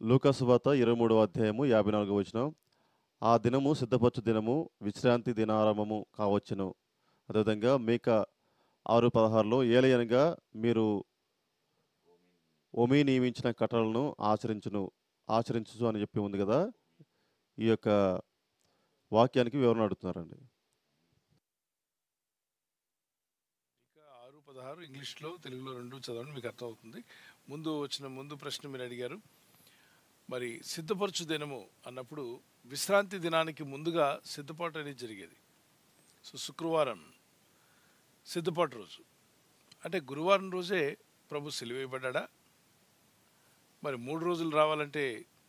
లూకా సువార్త 23వ అధ్యాయము 54వ వచనం. ఆ దినము సిద్ధపరచు దినము, విశ్రాంతి దినారంభము కావచ్చును. అదేవిధంగా మీకా 6:16లో ఏలయనగా మీరు ఒమి నియమించిన కట్టడలను ఆచరించుచు అని చెప్పి ఉంది కదా! ఈ యొక్క వాక్యానికి వివరణ అడుగుతున్నారండి. ఇక 6:16 ఇంగ్లీష్లో తెలుగులో రెండు చదవండి, మీకు అర్థమవుతుంది. ముందు ప్రశ్న మీరు అడిగారు, మరి సిద్ధపరచు దినము అన్నప్పుడు విశ్రాంతి దినానికి ముందుగా సిద్ధపాటు అనేది జరిగేది. సో శుక్రవారం సిద్ధపాటు రోజు, అంటే గురువారం రోజే ప్రభు సిలువేయబడ్డా. మరి 3 రోజులు రావాలంటే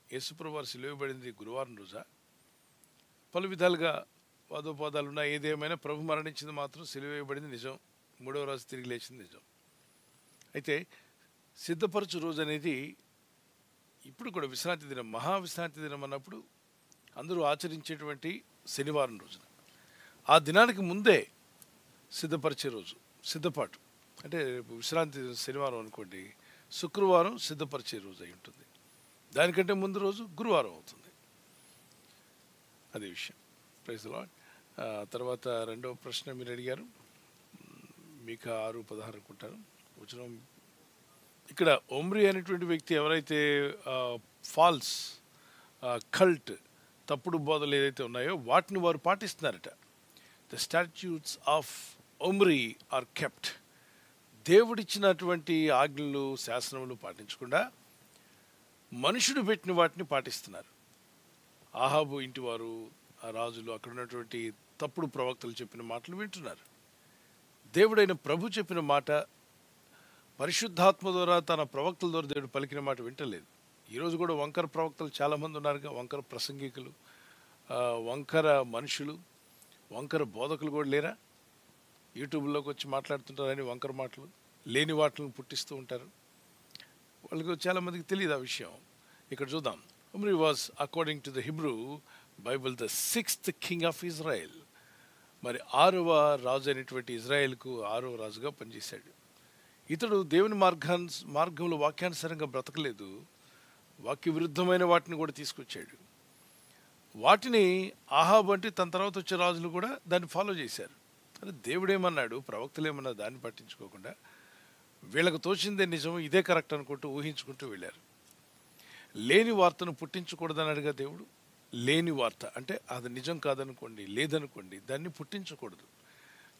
యేసుప్రభు వారు సిలువేయబడింది గురువారం రోజా? పలు విధాలుగా వాదోపాదాలు ఉన్నాయి. ఏదేమైనా ప్రభు మరణించింది మాత్రం సిలువేయబడింది నిజం, 3వ రోజు తిరిగి లేచింది నిజం. అయితే సిద్ధపరచు రోజు అనేది ఇప్పుడు కూడా విశ్రాంతి దినం, మహావిశ్రాంతి దినం అన్నప్పుడు అందరూ ఆచరించేటువంటి శనివారం రోజున, ఆ దినానికి ముందే సిద్ధపరిచే రోజు సిద్ధపాటు. అంటే రేపు విశ్రాంతి శనివారం అనుకోండి, శుక్రవారం సిద్ధపరిచే రోజు అయి ఉంటుంది. దానికంటే ముందు రోజు గురువారం అవుతుంది. అదే విషయం. Praise the Lord. తర్వాత రెండవ ప్రశ్న మీరు అడిగారు, మీకా 6:16 అనుకుంటారు వచనం. ఇక్కడ ఒమ్రీ అనేటువంటి వ్యక్తి ఎవరైతే ఫాల్స్ కల్ట్, తప్పుడు బోధలు ఏదైతే ఉన్నాయో వాటిని వారు పాటిస్తున్నారట. The statutes of Omri are kept. దేవుడిచ్చినటువంటి ఆజ్ఞలు శాసనములు పాటించకుండా మనుషుడు పెట్టిన వాటిని పాటిస్తున్నారు. ఆహాబు ఇంటి వారు, ఆ రాజులు, అక్కడ ఉన్నటువంటి తప్పుడు ప్రవక్తలు చెప్పిన మాటలు వింటున్నారు. దేవుడైన ప్రభు చెప్పిన మాట, పరిశుద్ధాత్మ ద్వారా తన ప్రవక్తల ద్వారా దేవుడు పలికిన మాట వింటలేదు. ఈరోజు కూడా వంకర ప్రవక్తలు చాలామంది ఉన్నారుగా, వంకర ప్రసంగికులు, వంకర మనుషులు, వంకర బోధకులు కూడా లేరా? యూట్యూబ్లోకి వచ్చి మాట్లాడుతుంటారని వంకర మాటలు, లేని వాటిని పుట్టిస్తూ ఉంటారు. వాళ్ళకి చాలామందికి తెలియదు ఆ విషయం. ఇక్కడ చూద్దాం. Omri was according to the Hebrew Bible the 6th king of Israel. మరి 6వ రాజు అయినటువంటి ఇజ్రాయెల్కు 6వ రాజుగా పనిచేశాడు. ఇతడు దేవుని మార్గంలో వాక్యానుసారంగా బ్రతకలేదు, వాక్య విరుద్ధమైన వాటిని కూడా తీసుకొచ్చాడు. వాటిని ఆహాబు అంటే తన తర్వాత వచ్చే రాజులు కూడా దాన్ని ఫాలో చేశారు. కానీ దేవుడేమన్నాడు, ప్రవక్తలు ఏమన్నా దాన్ని పట్టించుకోకుండా వీళ్ళకు తోచిందే నిజం, ఇదే కరెక్ట్ అనుకుంటూ ఊహించుకుంటూ వెళ్ళారు. లేని వార్తను పుట్టించకూడదన్నాడుగా దేవుడు. లేని వార్త అంటే అది నిజం కాదనుకోండి, లేదనుకోండి, దాన్ని పుట్టించకూడదు.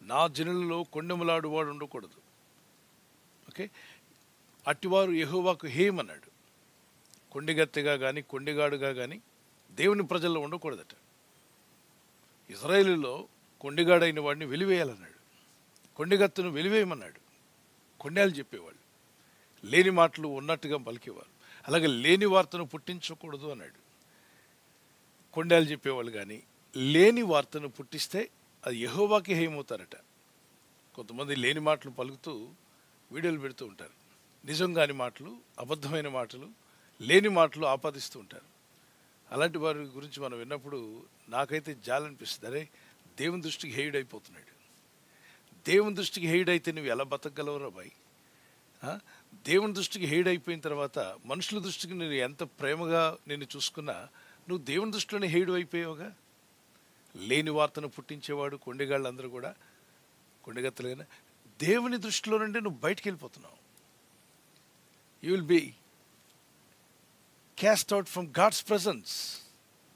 నా జనులలో కొండెములాడువాడు ఉండకూడదు. ఓకే, అట్టివారు యెహోవాకు హేయమన్నాడు. కొండెగత్తెగా కానీ కొండెగాడుగా కానీ దేవుని ప్రజల్లో ఉండకూడదట. ఇజ్రాయేలులో కొండెగాడైన వాడిని వెలివేయాలన్నాడు, కొండెగత్తెను వెలివేయమన్నాడు. కొండేలు చెప్పేవాళ్ళు, లేని మాటలు ఉన్నట్టుగా పలికేవారు. అలాగే లేని వార్తను పుట్టించకూడదు అన్నాడు. కొండేలు చెప్పేవాళ్ళు కానీ లేని వార్తను పుట్టిస్తే అది యెహోవాకి హేయమవుతారట. కొంతమంది లేని మాటలు పలుకుతూ వీడియోలు పెడుతూ ఉంటారు. నిజం కాని మాటలు, అబద్ధమైన మాటలు, లేని మాటలు ఆపాదిస్తూ ఉంటారు. అలాంటి వారి గురించి మనం విన్నప్పుడు నాకైతే జాలనిపిస్తుంది. అరే, దేవుని దృష్టికి హేయుడైపోతున్నాడు. దేవుని దృష్టికి హేయుడైతే నువ్వు ఎలా బతకగలవురా బాయ్? దేవుని దృష్టికి హేయుడైపోయిన తర్వాత మనుషుల దృష్టికి నేను ఎంత ప్రేమగా నేను చూసుకున్నా నువ్వు దేవుని దృష్టిలోనే హేయుడు అయిపోయావుగా. లేని వార్తను పుట్టించేవాడు కొండగాళ్ళందరూ కూడా కొండగత్తలుగా దేవుని దృష్టిలో నుండి నువ్వు బయటికి వెళ్ళిపోతున్నావు. You will be cast out from God's presence.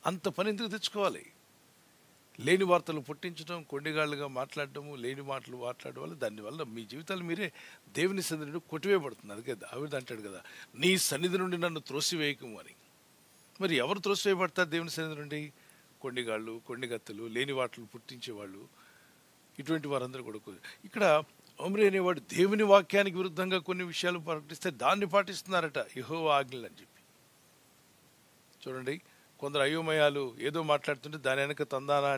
అంత పని ఎందుకు తెచ్చుకోవాలి? లేని వార్తలు పుట్టించడం, కొండగాళ్ళుగా మాట్లాడటము, లేని మాటలు మాట్లాడడం వల్ల దానివల్ల మీ జీవితాలు మీరే దేవుని సన్నిధి నుండి కొట్టివేయబడుతుంది. అందుకే దావీదు అంటాడు కదా, నీ సన్నిధి నుండి నన్ను త్రోసివేయకము అని. మరి ఎవరు త్రోసివేయబడతారు దేవుని సన్నిధి నుండి? కొండగాళ్ళు, కొండగత్తెలు, లేని వాటలు పుట్టించేవాళ్ళు, ఇటువంటి వారందరూ కూడా. ఇక్కడ ఒమ్రీ అనేవాడు దేవుని వాక్యానికి విరుద్ధంగా కొన్ని విషయాలు ప్రకటిస్తే దాన్ని పాటిస్తున్నారట, యెహోవా ఆజ్ఞలు అని చెప్పి. చూడండి, కొందరు అయోమయాలు ఏదో మాట్లాడుతుంటే దాని వెనక తానా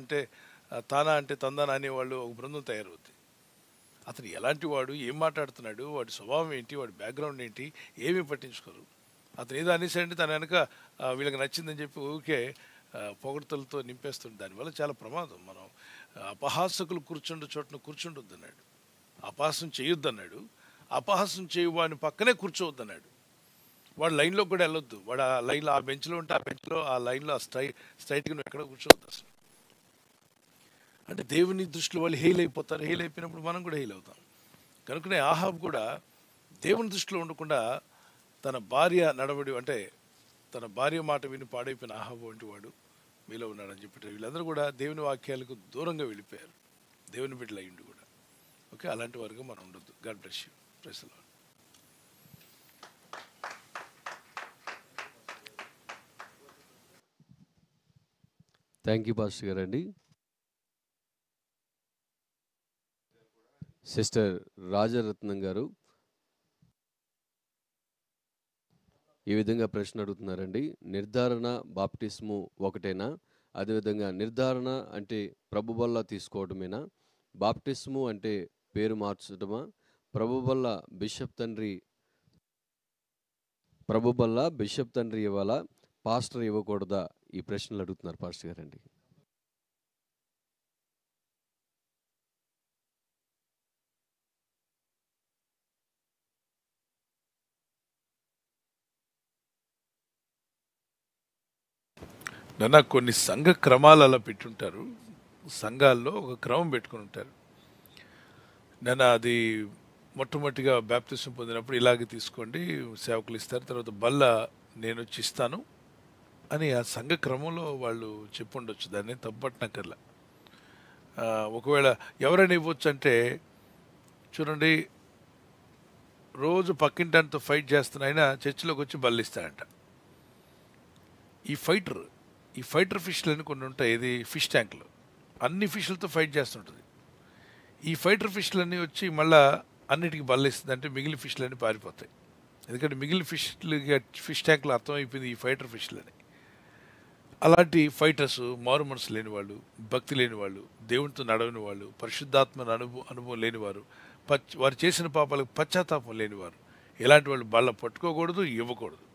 అంటే తందానా అనేవాళ్ళు ఒక బృందం తయారవుతుంది. అతను ఎలాంటి వాడు, ఏం మాట్లాడుతున్నాడు, వాడి స్వభావం ఏంటి, వాడి బ్యాక్గ్రౌండ్ ఏంటి, ఏమీ పట్టించుకోరు. అతను ఏదో అనేసాడంటే తన వెనక వీళ్ళకి నచ్చిందని చెప్పి ఊరికే పొగడ్తలతో నింపేస్తుంది. దానివల్ల చాలా ప్రమాదం. మనం అపహాసకులు కూర్చుండే చోటను కూర్చుండొద్దు అన్నాడు, అపహాసం చేయొద్దన్నాడు, అపహాసం చేయు వాడిని పక్కనే కూర్చోవద్దన్నాడు. వాడు లైన్లో కూడా వెళ్ళొద్దు. వాడు ఆ లైన్లో ఆ బెంచ్లో ఉంటే ఆ బెంచ్లో ఆ లైన్లో స్ట్రైట్గా నువ్వు ఎక్కడ కూర్చోవద్దు అసలు. అంటే దేవుని దృష్టిలో వాళ్ళు హెయిల్ అయిపోతారు. హెయిల్ అయిపోయినప్పుడు మనం కూడా హెయిల్ అవుతాం. కనుకనే ఆహాబ్ కూడా దేవుని దృష్టిలో ఉండకుండా తన భార్య నడవడి అంటే తన భార్య మాట విని పాడైపోయిన ఆహాబు వంటి వాడు మీలో ఉన్నాడని చెప్పి వీళ్ళందరూ కూడా దేవుని వాక్యాలకు దూరంగా వెళ్ళిపోయారు. దేవుని బిడ్డలు అయ్యిండు కూడా. ఓకే, అలాంటి వారుగా మనం ఉండొద్దు. God bless you. Praise the Lord. Thank you pastor గారండి. సిస్టర్ రాజరత్నం గారు ఈ విధంగా ప్రశ్న అడుగుతున్నారండి. నిర్ధారణ బాప్టిస్ము ఒకటేనా? అదేవిధంగా నిర్ధారణ అంటే ప్రభు వల్ల తీసుకోవడమేనా? బాప్టిస్ము అంటే పేరు మార్చడమా? ప్రభు వల్ల బిషప్ తండ్రి ఇవ్వాలా, పాస్టర్ ఇవ్వకూడదా? ఈ ప్రశ్నలు అడుగుతున్నారు పాస్టర్ గారండి. నాన్న కొన్ని సంఘ క్రమాలు అలా పెట్టుంటారు. సంఘాల్లో ఒక క్రమం పెట్టుకుని ఉంటారు. నాన్న అది మొట్టమొదటిగా బాప్తిసం పొందినప్పుడు ఇలాగే తీసుకోండి, సేవకులు ఇస్తారు, తర్వాత బల్ల నేను వచ్చి ఇస్తాను అని ఆ సంఘ క్రమంలో వాళ్ళు చెప్పుండొచ్చు. దాన్ని తప్పట్నక్కర్లా. ఒకవేళ ఎవరైనా ఇవ్వచ్చు అంటే చూడండి, రోజు పక్కింటితో ఫైట్ చేస్తున్న ఆయన చర్చిలోకి వచ్చి బల్ల ఇస్తాడంట. ఈ ఫైటర్ ఫిష్లు అని కొన్ని ఉంటాయి. ఇది ఫిష్ ట్యాంక్లో అన్ని ఫిష్లతో ఫైట్ చేస్తుంటుంది. ఈ ఫైటర్ ఫిష్లన్నీ వచ్చి మళ్ళీ అన్నిటికీ బల్లిస్తుంది. అంటే మిగిలిన ఫిష్లన్నీ పారిపోతాయి. ఎందుకంటే మిగిలిన ఫిష్ ట్యాంక్లో అర్థమైపోయింది ఈ ఫైటర్ ఫిష్లని. అలాంటి ఫైటర్స్ మారు మనసు లేని వాళ్ళు, భక్తి లేని వాళ్ళు, దేవునితో నడవని వాళ్ళు, పరిశుద్ధాత్మ అనుభవం లేనివారు, వారు చేసిన పాపాలకు పశ్చాత్తాపం లేనివారు, ఇలాంటి వాళ్ళు బల్ల పట్టుకోకూడదు, ఇవ్వకూడదు.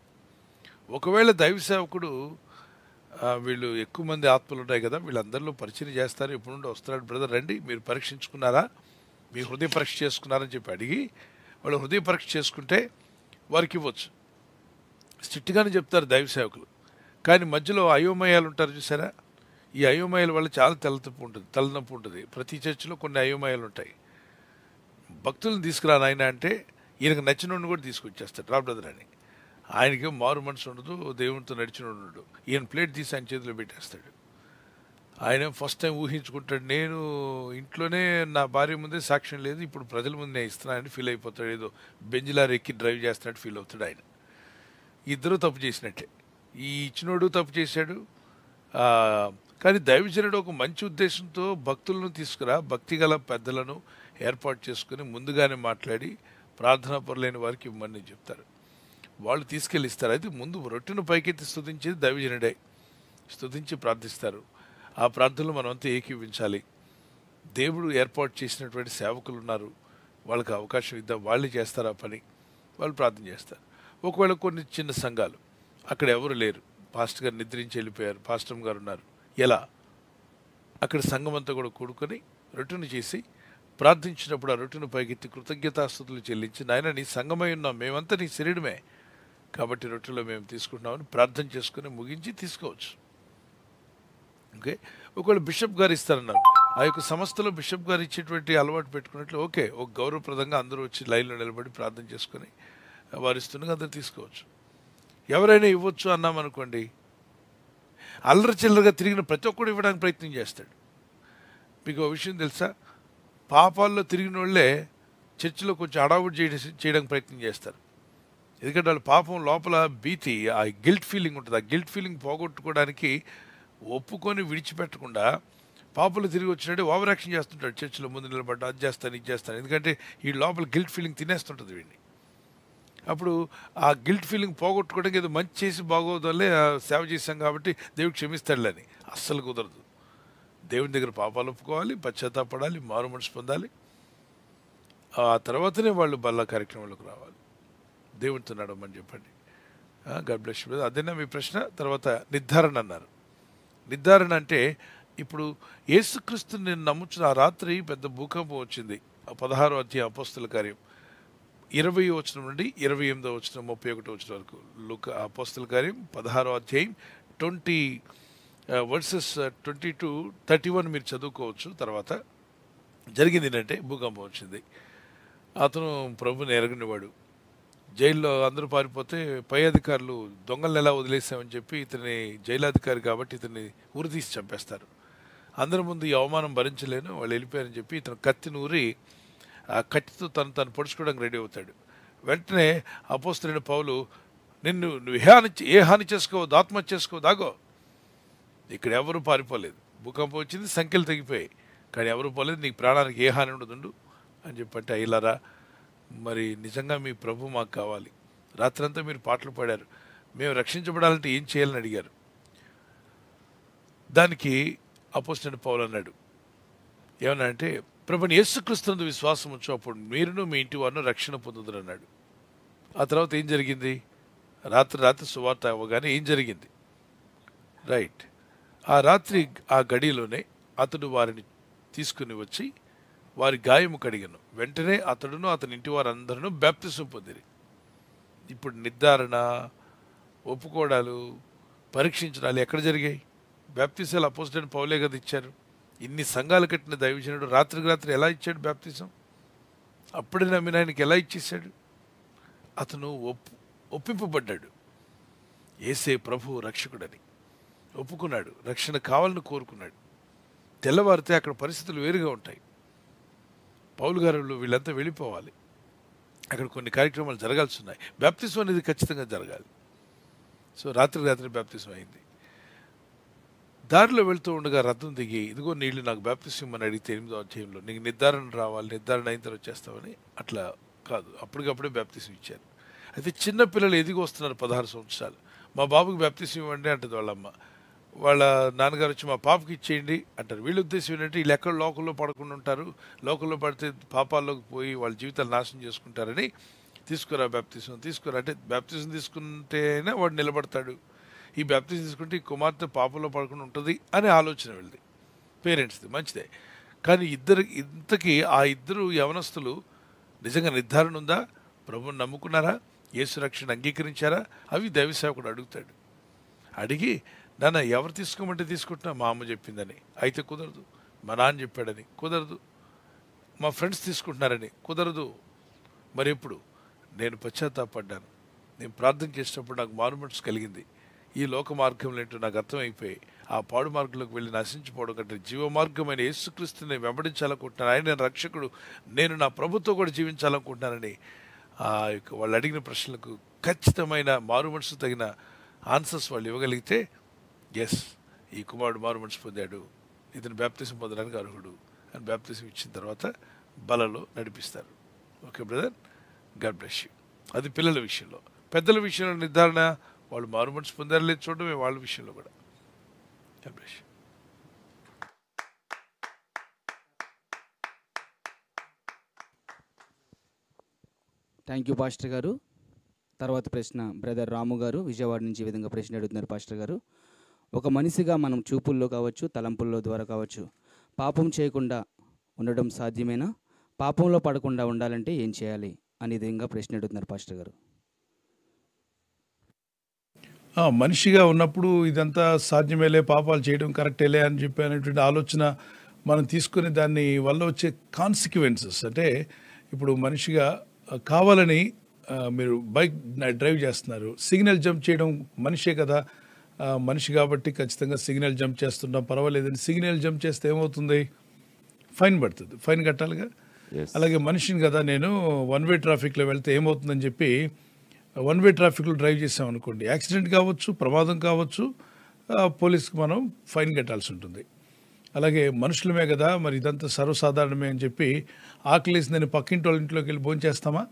ఒకవేళ దైవ సేవకుడు వీళ్ళు ఎక్కువ మంది ఆత్మలు ఉంటాయి కదా, వీళ్ళందరిలో పరిచయం చేస్తారు, ఎప్పుడు నుండి వస్తున్నాడు బ్రదర్ రండి మీరు పరీక్షించుకున్నారా, మీ హృదయ పరీక్ష చేసుకున్నారని చెప్పి అడిగి వాళ్ళు హృదయ పరీక్ష చేసుకుంటే వారికి ఇవ్వచ్చు. స్ట్రిక్ట్గానే చెప్తారు దైవ సేవకులు. కానీ మధ్యలో అయోమయాలు ఉంటారు చూసారా, ఈ అయోమయాల వల్ల చాలా తలనొప్పి ఉంటుంది. ప్రతి చర్చిలో కొన్ని అయోమయాలు ఉంటాయి. భక్తులను తీసుకురా నాయన అంటే ఈయనకు నచ్చిన కూడా తీసుకొచ్చేస్తాడు రా బ్రదర్ అని. ఆయనకి మారు మనసు ఉండదు, దేవునితో నడిచిన ఉండడు. ఈయన ప్లేట్ తీసి ఆయన చేతిలో పెట్టేస్తాడు. ఆయన ఫస్ట్ టైం ఊహించుకుంటాడు, నేను ఇంట్లోనే నా భార్య ముందే సాక్ష్యం లేదు, ఇప్పుడు ప్రజల ముందు నేను ఇస్తున్నానని ఫీల్ అయిపోతాడు. ఏదో బెంజిలార్ ఎక్కి డ్రైవ్ చేస్తున్నట్టు ఫీల్ అవుతాడు ఆయన. ఇద్దరు తప్పు చేసినట్టే. ఈ ఇచ్చినోడు తప్పు చేశాడు. కానీ దైవజనుడు ఒక మంచి ఉద్దేశంతో భక్తులను తీసుకురా, భక్తి గల పెద్దలను ఏర్పాటు చేసుకుని ముందుగానే మాట్లాడి ప్రార్థనా పరులైన వారికి ఇవ్వమని చెప్తారు. వాళ్ళు తీసుకెళ్ళి ఇస్తారు. అయితే ముందు రొట్టెను పైకెత్తి స్తుతించేది దైవజనుడే. స్తుతించి ప్రార్థిస్తారు. ఆ ప్రార్థనలు మనమంతా ఏకీవించాలి. దేవుడు ఏర్పాటు చేసినటువంటి సేవకులు ఉన్నారు, వాళ్ళకి అవకాశం ఇద్దాం, వాళ్ళే చేస్తారు ఆ పని, వాళ్ళు ప్రార్థన చేస్తారు. ఒకవేళ కొన్ని చిన్న సంఘాలు అక్కడ ఎవరు లేరు, పాస్టర్ గారు నిద్రించి వెళ్ళిపోయారు, పాస్టర్ గారు ఉన్నారు, ఎలా అక్కడ సంఘం అంతా కూడా కూడుకొని రొట్టెను చేసి ప్రార్థించినప్పుడు ఆ రొట్టెను పైకెత్తి కృతజ్ఞతాస్తుతులు చెల్లించి, నాయన నీ సంఘమై ఉన్నాం, మేమంతా నీ శరీరమే కాబట్టి రొట్టెలో మేము తీసుకుంటున్నామని ప్రార్థన చేసుకుని ముగించి తీసుకోవచ్చు. ఓకే, ఒకవేళ బిషప్ గారు ఇస్తారన్నారు, ఆ యొక్క సంస్థలో బిషప్ గారు ఇచ్చేటువంటి అలవాటు పెట్టుకున్నట్లు ఓకే, ఒక గౌరవప్రదంగా అందరూ వచ్చి లైన్లో నిలబడి ప్రార్థన చేసుకుని వారు ఇస్తుండగా అందరూ తీసుకోవచ్చు. ఎవరైనా ఇవ్వచ్చు అన్నామనుకోండి, అల్లరి చిల్లరగా తిరిగిన ప్రతి ఒక్కడు ఇవ్వడానికి ప్రయత్నం చేస్తాడు. మీకు ఒక విషయం తెలుసా, పాపాల్లో తిరిగిన వాళ్ళే చర్చిలో కొంచెం అడావుడ్ చేయడానికి ప్రయత్నం చేస్తారు. ఎందుకంటే వాళ్ళ పాపం లోపల భీతి, ఆ గిల్ట్ ఫీలింగ్ ఉంటుంది. ఆ గిల్ట్ ఫీలింగ్ పోగొట్టుకోవడానికి ఒప్పుకొని విడిచిపెట్టకుండా పాపలు తిరిగి వచ్చినట్టు ఓవర్ యాక్షన్ చేస్తుంటాడు. చర్చిలో ముందు నిలబడ్డా అది చేస్తాను ఇది చేస్తాను, ఎందుకంటే ఈ లోపల గిల్ట్ ఫీలింగ్ తినేస్తుంటుంది వీడిని. అప్పుడు ఆ గిల్ట్ ఫీలింగ్ పోగొట్టుకోవడానికి ఏదో మంచి చేసి బాగోదలే సేవ చేశాం కాబట్టి దేవుడు క్షమిస్తాడులని అస్సలు కుదరదు. దేవుని దగ్గర పాపాలు ఒప్పుకోవాలి, పశ్చాత్తాపడాలి, మారు మనసు పొందాలి. ఆ తర్వాతనే వాళ్ళు బల్ల కార్యక్రమంలోకి రావాలి. దేవునితో నడవమని చెప్పండి. God bless you. అదేనా మీ ప్రశ్న? తర్వాత నిర్ధారణ అన్నారు. నిర్ధారణ అంటే ఇప్పుడు యేసుక్రీస్తుని నేను నమ్ముచున్న ఆ రాత్రి పెద్ద భూకంపం వచ్చింది. 16వ అధ్యాయం అపోస్తల కార్యం. 20వ వచనం నుండి 28వ వచనం 31వ వచనం వరకు అపోస్తల కార్యం 16వ అధ్యాయం 20 వర్సెస్ 22-31 మీరు చదువుకోవచ్చు. తర్వాత జరిగింది ఏంటంటే భూకంపం వచ్చింది. అతను ప్రభుని ఎరగనివాడు. జైల్లో అందరూ పారిపోతే పై అధికారులు దొంగలను ఎలా వదిలేసామని చెప్పి ఇతని జైలాధికారి కాబట్టి ఇతన్ని ఉరితీసి చంపేస్తారు. అందరి ముందు ఈ అవమానం భరించలేను, వాళ్ళు వెళ్ళిపోయారని చెప్పి ఇతను కత్తిని ఊరి ఆ కత్తితో తను పొడుచుకోవడానికి రెడీ అవుతాడు. వెంటనే అపోస్తలుడైన పౌలు, నువ్వు ఏ హాని చేసుకోవు, ఆత్మహత్య చేసుకోవు, దాగో. ఇక్కడ ఎవరు పారిపోలేదు. భూకంపం వచ్చింది, సంఖ్యలు తెగిపోయాయి, కానీ ఎవరు పోలేదు. నీకు ప్రాణానికి ఏ హాని ఉండదుండు అని చెప్పంటే, అయ్యలారా మరి నిజంగా మీ ప్రభు మాకు కావాలి. రాత్రంతా మీరు పాటలు పాడారు, మేము రక్షించబడాలంటే ఏం చేయాలని అడిగారు. దానికి అపోస్తలుడైన పౌలు అన్నాడు, ఏమన్నా అంటే, ప్రభుని యేసుక్రీస్తునందు విశ్వాసం ఉంచు, అప్పుడు మీరును మీ ఇంటి వారిను రక్షణ పొందుదురు అన్నాడు. ఆ తర్వాత ఏం జరిగింది? రాత్రి సువార్త అవ్వగానే ఏం జరిగింది? రైట్, ఆ రాత్రి ఆ గడిలోనే అతడు వారిని తీసుకుని వచ్చి వారి గాయము కడిగను. వెంటనే అతడును అతని ఇంటి వారందరూ బాప్తిసం పొందిరి. ఇప్పుడు నిర్ధారణ, ఒప్పుకోవడాలు, పరీక్షించడాలు ఎక్కడ జరిగాయి? బాప్తిసాలు అపోస్తలుడైన పౌలే కదా ఇచ్చారు. ఇన్ని సంఘాలు కట్టిన దైవజనుడు రాత్రికి రాత్రి ఎలా ఇచ్చాడు బాప్తిసం? అప్పుడే నమ్మిన ఆయనకి ఎలా ఇచ్చేసాడు? అతను ఒప్పింపబడ్డాడు. యేసే ప్రభు రక్షకుడని ఒప్పుకున్నాడు, రక్షణ కావాలని కోరుకున్నాడు. తెల్లవారితే అక్కడ పరిస్థితులు వేరుగా ఉంటాయి. పౌలు గారు వీళ్ళంతా వెళ్ళిపోవాలి. అక్కడ కొన్ని కార్యక్రమాలు జరగాల్సి ఉన్నాయి. బాప్తిసం అనేది ఖచ్చితంగా జరగాలి. సో రాత్రి బాప్తిసం అయింది. దారిలో వెళ్తూ ఉండగా రథం దిగి, ఇదిగో నీళ్లు, నాకు బాప్తిసం అని అడిగితే 8వ అధ్యాయంలో నీకు నిర్ధారణ రావాలి, నిర్ధారణ అయిన తర్వాత వచ్చేస్తామని. అట్లా కాదు, అప్పటికప్పుడే బాప్తిసం ఇచ్చారు. అయితే చిన్నపిల్లలు ఎదిగి వస్తున్నారు, 16 సంవత్సరాలు. మా బాబుకి బాప్తిసం ఇవ్వండి అంటది వాళ్ళమ్మ. వాళ్ళ నాన్నగారు వచ్చి మా పాపకి ఇచ్చేయండి అంటారు. వీళ్ళ ఉద్దేశం ఏంటంటే వీళ్ళు ఎక్కడ లోకంలో పడకుండా ఉంటారు, లోకంలో పడితే పాపాల్లోకి పోయి వాళ్ళ జీవితాలు నాశనం చేసుకుంటారని, తీసుకురా బాప్తిసం, తీసుకురా అంటే, బాప్తిసం తీసుకుంటేనే వాడు నిలబడతాడు, ఈ బాప్తిసం తీసుకుంటే ఈ కుమార్తె పాపంలో పడకుండా ఉంటుంది అనే ఆలోచన వీళ్ళది, పేరెంట్స్ది. మంచిదే, కానీ ఇంతకీ ఆ ఇద్దరు యవనస్తులు నిజంగా నిర్ధారణ ఉందా? ప్రభువుని నమ్ముకున్నారా? యేసు రక్షణ అంగీకరించారా? అవి దైవసేవకుడు అడుగుతాడు. అడిగి, నాన్న ఎవరు తీసుకోమంటే తీసుకుంటున్నా, మా అమ్మ చెప్పిందని అయితే కుదరదు, మా నాన్న చెప్పాడని కుదరదు, మా ఫ్రెండ్స్ తీసుకుంటున్నారని కుదరదు. మరి ఎప్పుడు నేను పశ్చాత్తాపడ్డాను, నేను ప్రార్థన చేసినప్పుడు నాకు మారుమనసు కలిగింది, ఈ లోక మార్గంలో ఏంటో నాకు అర్థమైపోయి ఆ పాడు మార్గంలోకి వెళ్ళి నశించిపోవడం కంటే జీవ మార్గమైన యేసుక్రీస్తుని వెంబడించాలనుకుంటున్నాను, ఆయన రక్షకుడు, నేను నా ప్రభుతో కూడా జీవించాలనుకుంటున్నానని వాళ్ళు అడిగిన ప్రశ్నలకు ఖచ్చితమైన మారుమనసు తగిన ఆన్సర్స్ వాళ్ళు ఇవ్వగలిగితే, ఎస్, ఈ కుమారుడు మారుమనసు పొందాడు, ఇతను బాప్తిసం పొందడానికి అర్హుడు అని బాప్తిసం ఇచ్చిన తర్వాత బలలో నడిపిస్తారు. Okay brother, God bless you. అది పిల్లల విషయంలో. పెద్దల విషయంలో నిర్ధారణ, వాళ్ళు మారుమనసు పొందారు లేదు చూడడమే వాళ్ళ విషయంలో కూడా. God bless you. Thank you pastor గారు. తర్వాత ప్రశ్న బ్రదర్ రాము గారు విజయవాడ నుంచి ఈ విధంగా ప్రశ్న అడుగుతున్నారు. పాస్టర్ గారు, ఒక మనిషిగా మనం చూపుల్లో కావచ్చు, తలంపుల్లో ద్వారా కావచ్చు, పాపం చేయకుండా ఉండడం సాధ్యమేనా? పాపంలో పడకుండా ఉండాలంటే ఏం చేయాలి అనే విధంగా ప్రశ్న అడుగుతున్నారు పాస్టర్ గారు. మనిషిగా ఉన్నప్పుడు ఇదంతా సాధ్యమేలే, పాపాలు చేయడం కరెక్టేలే అని చెప్పి అనేటువంటి ఆలోచన మనం తీసుకుని దాన్ని వల్ల వచ్చే కాన్సిక్వెన్సెస్ అంటే, ఇప్పుడు మనిషిగా కావాలని మీరు బైక్ డ్రైవ్ చేస్తున్నారు, సిగ్నల్ జంప్ చేయడం మనిషే కదా, మనిషి కాబట్టి ఖచ్చితంగా సిగ్నల్ జంప్ చేస్తున్నాం పర్వాలేదని సిగ్నల్ జంప్ చేస్తే ఏమవుతుంది? ఫైన్ పడుతుంది, ఫైన్ కట్టాలిగా. అలాగే మనిషిని కదా, నేను 1 వే ట్రాఫిక్లో వెళ్తే ఏమవుతుందని చెప్పి 1 వే ట్రాఫిక్లో డ్రైవ్ చేసాం అనుకోండి, యాక్సిడెంట్ కావచ్చు, ప్రమాదం కావచ్చు, పోలీస్కి మనం ఫైన్ కట్టాల్సి ఉంటుంది. అలాగే మనుషులమే కదా, మరి ఇదంతా సర్వసాధారణమే అని చెప్పి ఆకలేసి నేను పక్కింటి వాళ్ళ ఇంట్లోకి వెళ్ళి భోజనం చేస్తామా?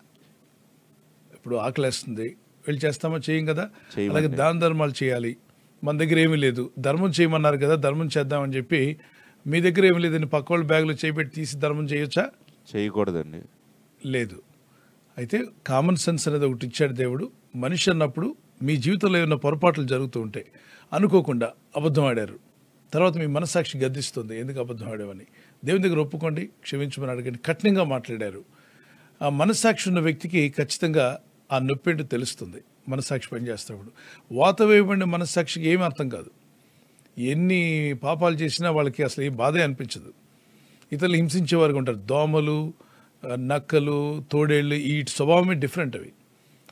ఇప్పుడు ఆకలేస్తుంది వెళ్ళి చేస్తామా? చేయం కదా. అలాగే దాన ధర్మాలు చేయాలి, మన దగ్గర ఏమీ లేదు, ధర్మం చేయమన్నారు కదా, ధర్మం చేద్దామని చెప్పి మీ దగ్గర ఏమీ లేదని పక్క వాళ్ళ బ్యాగ్లో చేపెట్టి తీసి ధర్మం చేయొచ్చా? చేయకూడదండి. లేదు. అయితే కామన్ సెన్స్ అనేది ఒకటి ఇచ్చాడు దేవుడు. మనిషి అన్నప్పుడు మీ జీవితంలో ఏమైనా పొరపాట్లు జరుగుతూ ఉంటాయి, అనుకోకుండా అబద్ధం ఆడారు, తర్వాత మీ మనసాక్షి గద్దిస్తుంది ఎందుకు అబద్ధం ఆడామని. దేవుని దగ్గర ఒప్పుకోండి, క్షమించమని అడగండి. కఠినంగా మాట్లాడారు, ఆ మనస్సాక్షి ఉన్న వ్యక్తికి ఖచ్చితంగా ఆ నొప్పి ఏంటో తెలుస్తుంది. మనస్సాక్షి పనిచేస్తున్నప్పుడు వాత వేయబడిన మనస్సాక్షికి ఏమీ అర్థం కాదు. ఎన్ని పాపాలు చేసినా వాళ్ళకి అసలు ఏ బాధే అనిపించదు. ఇతరులు హింసించేవారుగా ఉంటారు. దోమలు, నక్కలు, తోడేళ్ళు, ఈ స్వభావమే డిఫరెంట్. అవి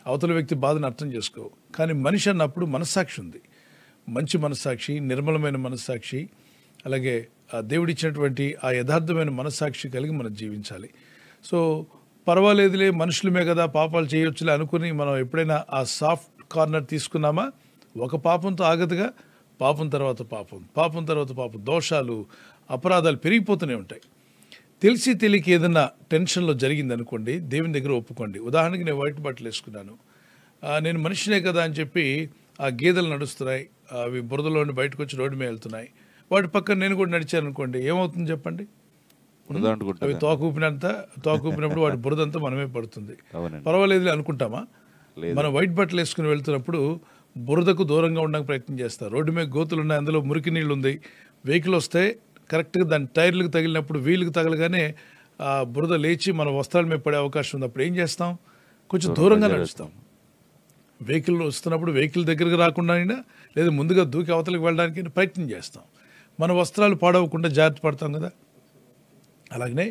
అవతల వ్యక్తి బాధను అర్థం చేసుకోవు. కానీ మనిషి అన్నప్పుడు మనస్సాక్షి ఉంది. మంచి మనస్సాక్షి, నిర్మలమైన మనస్సాక్షి, అలాగే ఆ దేవుడిచ్చినటువంటి ఆ యథార్థమైన మనస్సాక్షి కలిగి మనం జీవించాలి. సో పర్వాలేదులే, మనుషులమే కదా, పాపాలు చేయొచ్చులే అనుకుని మనం ఎప్పుడైనా ఆ సాఫ్ట్ కార్నర్ తీసుకున్నామా, ఒక పాపంతో ఆగదుగా. పాపం తర్వాత పాపం, పాపం తర్వాత పాపం, దోషాలు, అపరాధాలు పెరిగిపోతూనే ఉంటాయి. తెలిసి తెలియక ఏదన్నా టెన్షన్లో జరిగింది అనుకోండి, దేవుని దగ్గర ఒప్పుకోండి. ఉదాహరణకి నేను వైట్ బట్టలు వేసుకున్నాను, నేను మనిషినే కదా అని చెప్పి ఆ గేదెలు నడుస్తున్నాయి, అవి బురదలో నుండి బయటకు వచ్చి రోడ్డు మీద వెళ్తున్నాయి, వాటి పక్కన నేను కూడా నడిచాను అనుకోండి, ఏమవుతుంది చెప్పండి? అవి తోకూపినప్పుడు వాటి బురదంతా మనమే పడుతుంది. పర్వాలేదు అనుకుంటామా? మనం వైట్ బట్టలు వేసుకుని వెళ్తున్నప్పుడు బురదకు దూరంగా ఉండడానికి ప్రయత్నం చేస్తారు. రోడ్డు మీద గోతులు ఉన్నాయి, అందులో మురికి నీళ్ళు ఉంది, వెహికల్ వస్తే కరెక్ట్గా దాని టైర్లకు తగిలినప్పుడు, వీలుకి తగలగానే ఆ బురద లేచి మన వస్త్రాల మీద పడే అవకాశం ఉంది. అప్పుడు ఏం చేస్తాం? కొంచెం దూరంగా నడుస్తాం. వెహికల్ వస్తున్నప్పుడు వెహికల్ దగ్గరకు రాకుండా లేదా ముందుగా దూకి అవతలకు వెళ్ళడానికి ప్రయత్నం చేస్తాం. మన వస్త్రాలు పాడవకుండా జాగ్రత్త పడతాం కదా. అలాగనే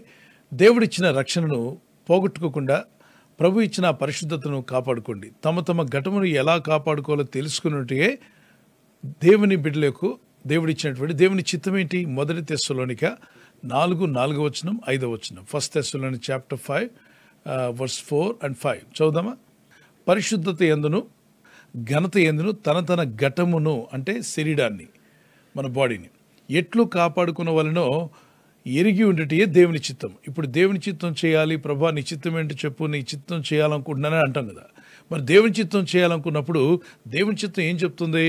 దేవుడిచ్చిన రక్షణను పోగొట్టుకోకుండా ప్రభు ఇచ్చిన పరిశుద్ధతను కాపాడుకోండి. తమ తమ ఘటమును ఎలా కాపాడుకోవాలో తెలుసుకున్నట్టే దేవుని బిడ్డలకు దేవుడిచ్చినటువంటి దేవుని చిత్తం ఏంటి? 1 తెస్సలోనిక 4:4 5. 1 తెస్సలోనిక చాప్టర్ 5 verse 4 and 5 చదువుదామా? పరిశుద్ధత యందును ఘనత యందును తన తన ఘటమును, అంటే శరీరాన్ని, మన బాడీని ఎట్లు కాపాడుకున్న వలనో ఎరిగి ఉండటే దేవుని చిత్తం. ఇప్పుడు దేవుని చిత్తం చేయాలి, ప్రభా నీ చిత్తం ఏంటో చెప్పు, నీ చిత్తం చేయాలనుకుంటున్నానని అంటాం కదా. మరి దేవుని చిత్తం చేయాలనుకున్నప్పుడు దేవుని చిత్తం ఏం చెప్తుంది?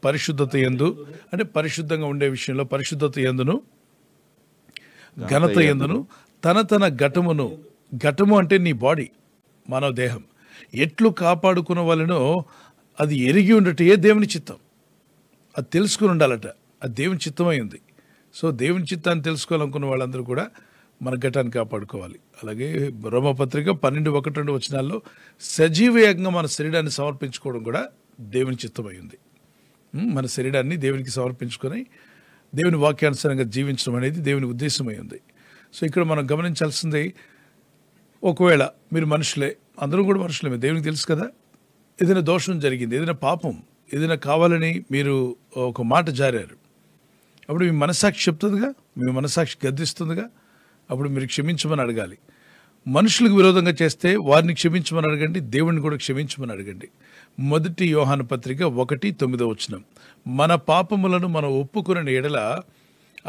పరిశుద్ధత యందు, అంటే పరిశుద్ధంగా ఉండే విషయంలో పరిశుద్ధత యందును ఘనత యందును తన తన ఘటమును, ఘటము అంటే నీ బాడీ, మానవ దేహం, ఎట్లు కాపాడుకున్న వలనో అది ఎరిగి ఉండటే దేవుని చిత్తం. అది తెలుసుకుని ఉండాలట, అది దేవుని చిత్తమై ఉంది. సో దేవుని చిత్తాన్ని తెలుసుకోవాలనుకున్న వాళ్ళందరూ కూడా మన ఘటాన్ని కాపాడుకోవాలి. అలాగే రోమపత్రిక 12:1-2 సజీవ యజ్ఞంగా మన శరీరాన్ని సమర్పించుకోవడం కూడా దేవుని చిత్తమై ఉంది. మన శరీరాన్ని దేవునికి సమర్పించుకొని దేవుని వాక్యానుసారంగా జీవించడం అనేది దేవుని ఉద్దేశమై ఉంది. సో ఇక్కడ మనం గమనించాల్సింది, ఒకవేళ మీరు మనుషులే, అందరూ కూడా మనుషులమే, దేవునికి తెలుసు కదా. ఏదైనా దోషం జరిగింది, ఏదైనా పాపం, ఏదైనా కావాలని మీరు ఒక మాట జారారు, అప్పుడు మీ మనస్సాక్షి చెప్తుందిగా, మీ మనస్సాక్షి గద్దిస్తుందిగా, అప్పుడు మీరు క్షమించమని అడగాలి. మనుషులకు విరోధంగా చేస్తే వారిని క్షమించమని అడగండి, దేవుడిని కూడా క్షమించమని అడగండి. 1 యోహాను పత్రిక 1:9 మన పాపములను మనం ఒప్పుకునే ఎడల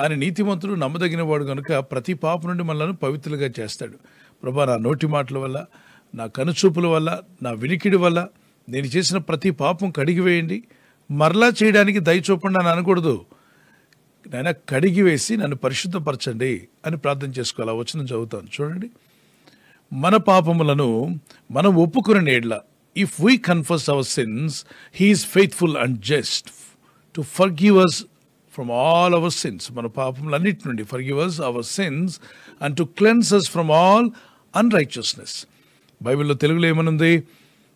ఆయన నీతిమంతుడు నమ్మదగిన వాడు కనుక ప్రతి పాపం నుండి మనలను పవిత్రులుగా చేస్తాడు. ప్రభా, నా నోటి మాటల వల్ల, నా కనుచూపుల వల్ల, నా వినికిడి వల్ల నేను చేసిన ప్రతి పాపం కడిగివేయండి, మరలా చేయడానికి దయ చూపండి అని అనకూడదు. నాయన కడిగి వేసి నన్ను పరిశుద్ధపరచండి అని ప్రార్థన చేసుకోవాలి. ఆ వచనం చదువుతాను చూడండి. మన పాపములను మనం ఒప్పుకునే ఎడల, if we confess our sins, he is faithful and just to forgive us from all our sins, మన పాపములన్నిటి నుండి forgive us our sins and to cleanse us from all unrighteousness. బైబిల్లో తెలుగులో ఏమనుంది?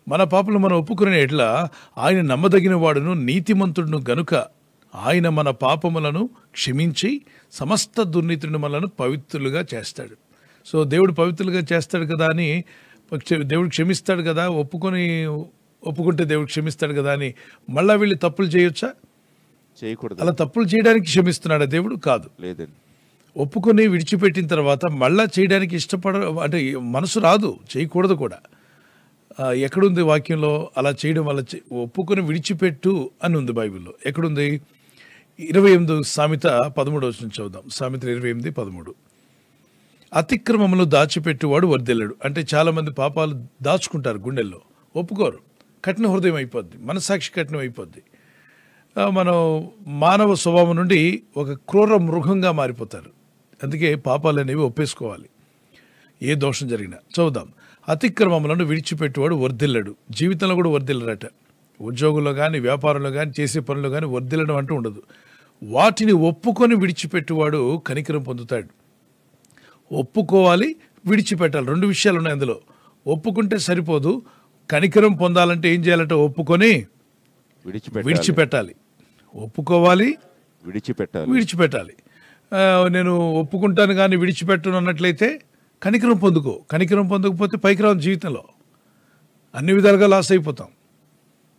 మన పాపలు మనం ఒప్పుకునే ఎడల ఆయన నమ్మదగిన వాడును నీతిమంతుడును గనుక ఆయన మన పాపములను క్షమించి సమస్త దుర్నీతిని మనలను పవిత్రులుగా చేస్తాడు. సో దేవుడు పవిత్రులుగా చేస్తాడు కదా అని, దేవుడు క్షమిస్తాడు కదా, ఒప్పుకుంటే దేవుడు క్షమిస్తాడు కదా అని మళ్ళా వీళ్ళు తప్పులు చేయొచ్చా? చేయకూడదు. అలా తప్పులు చేయడానికి క్షమిస్తున్నాడా దేవుడు? కాదు. లేదండి. ఒప్పుకొని విడిచిపెట్టిన తర్వాత మళ్ళా చేయడానికి అంటే మనసు రాదు, చేయకూడదు కూడా. ఎక్కడుంది వాక్యంలో అలా చేయడం వల్ల? ఒప్పుకొని విడిచిపెట్టు అని ఉంది బైబిల్లో. ఎక్కడుంది? 28 సామెత 13 చదువుదాం. సామెత 28:13 అతిక్రమములు దాచిపెట్టువాడు వర్ధిల్లడు. అంటే చాలామంది పాపాలు దాచుకుంటారు గుండెల్లో, ఒప్పుకోరు. కఠిన హృదయం అయిపోద్ది, మనస్సాక్షి కఠినం అయిపోద్ది. మనం మానవ స్వభావం నుండి ఒక క్రూర మృగంగా మారిపోతారు. అందుకే పాపాలు అనేవి ఒప్పేసుకోవాలి, ఏ దోషం జరిగినా. చదువుదాం. అతిక్రమములను విడిచిపెట్టువాడు వర్ధిల్లడు. జీవితంలో కూడా వర్ధిల్లరట. ఉద్యోగంలో కానీ, వ్యాపారంలో కానీ, చేసే పనుల్లో కానీ వర్ధిల్లడం అంటూ ఉండదు. వాటిని ఒప్పుకొని విడిచిపెట్టువాడు కనికరం పొందుతాడు. ఒప్పుకోవాలి, విడిచిపెట్టాలి. 2 విషయాలు ఉన్నాయి అందులో. ఒప్పుకుంటే సరిపోదు, కనికరం పొందాలంటే ఏం చేయాలంటే ఒప్పుకొని విడిచిపెట్టాలి. ఒప్పుకోవాలి, విడిచిపెట్టాలి. నేను ఒప్పుకుంటాను కానీ విడిచిపెట్టను అన్నట్లయితే కనికరం పొందుకో. కనికరం పొందకపోతే పైకి రావు జీవితంలో, అన్ని విధాలుగా లాస్ అయిపోతాం.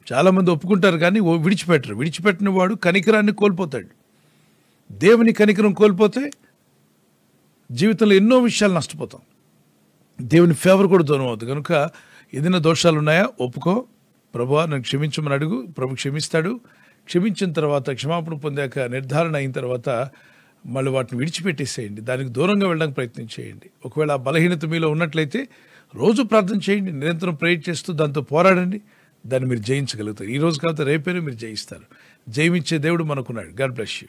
చాలామంది ఒప్పుకుంటారు కానీ విడిచిపెట్టరు. విడిచిపెట్టిన వాడు కనికరాన్ని కోల్పోతాడు. దేవుని కనికరం కోల్పోతే జీవితంలో ఎన్నో విషయాలు నష్టపోతాం. దేవుని ఫేవర్ కూడా దూరం అవుతుంది. కనుక ఏదైనా దోషాలు ఉన్నాయా ఒప్పుకో, ప్రభువా నన్ను క్షమించమని అడుగు, ప్రభు క్షమిస్తాడు. క్షమించిన తర్వాత, క్షమాపణ పొందాక, నిర్ధారణ అయిన తర్వాత మళ్ళీ వాటిని విడిచిపెట్టేసేయండి. దానికి దూరంగా వెళ్ళడానికి ప్రయత్నం చేయండి. ఒకవేళ ఆ బలహీనత మీలో ఉన్నట్లయితే రోజు ప్రార్థన చేయండి, నిరంతరం ప్రేయర్ చేస్తూ దాంతో పోరాడండి. దాన్ని మీరు జయించగలుగుతారు. ఈ రోజు కాకపోతే రేపైనా మీరు జయిస్తారు. జయమిచ్చే దేవుడు మనకున్నాడు. God bless you.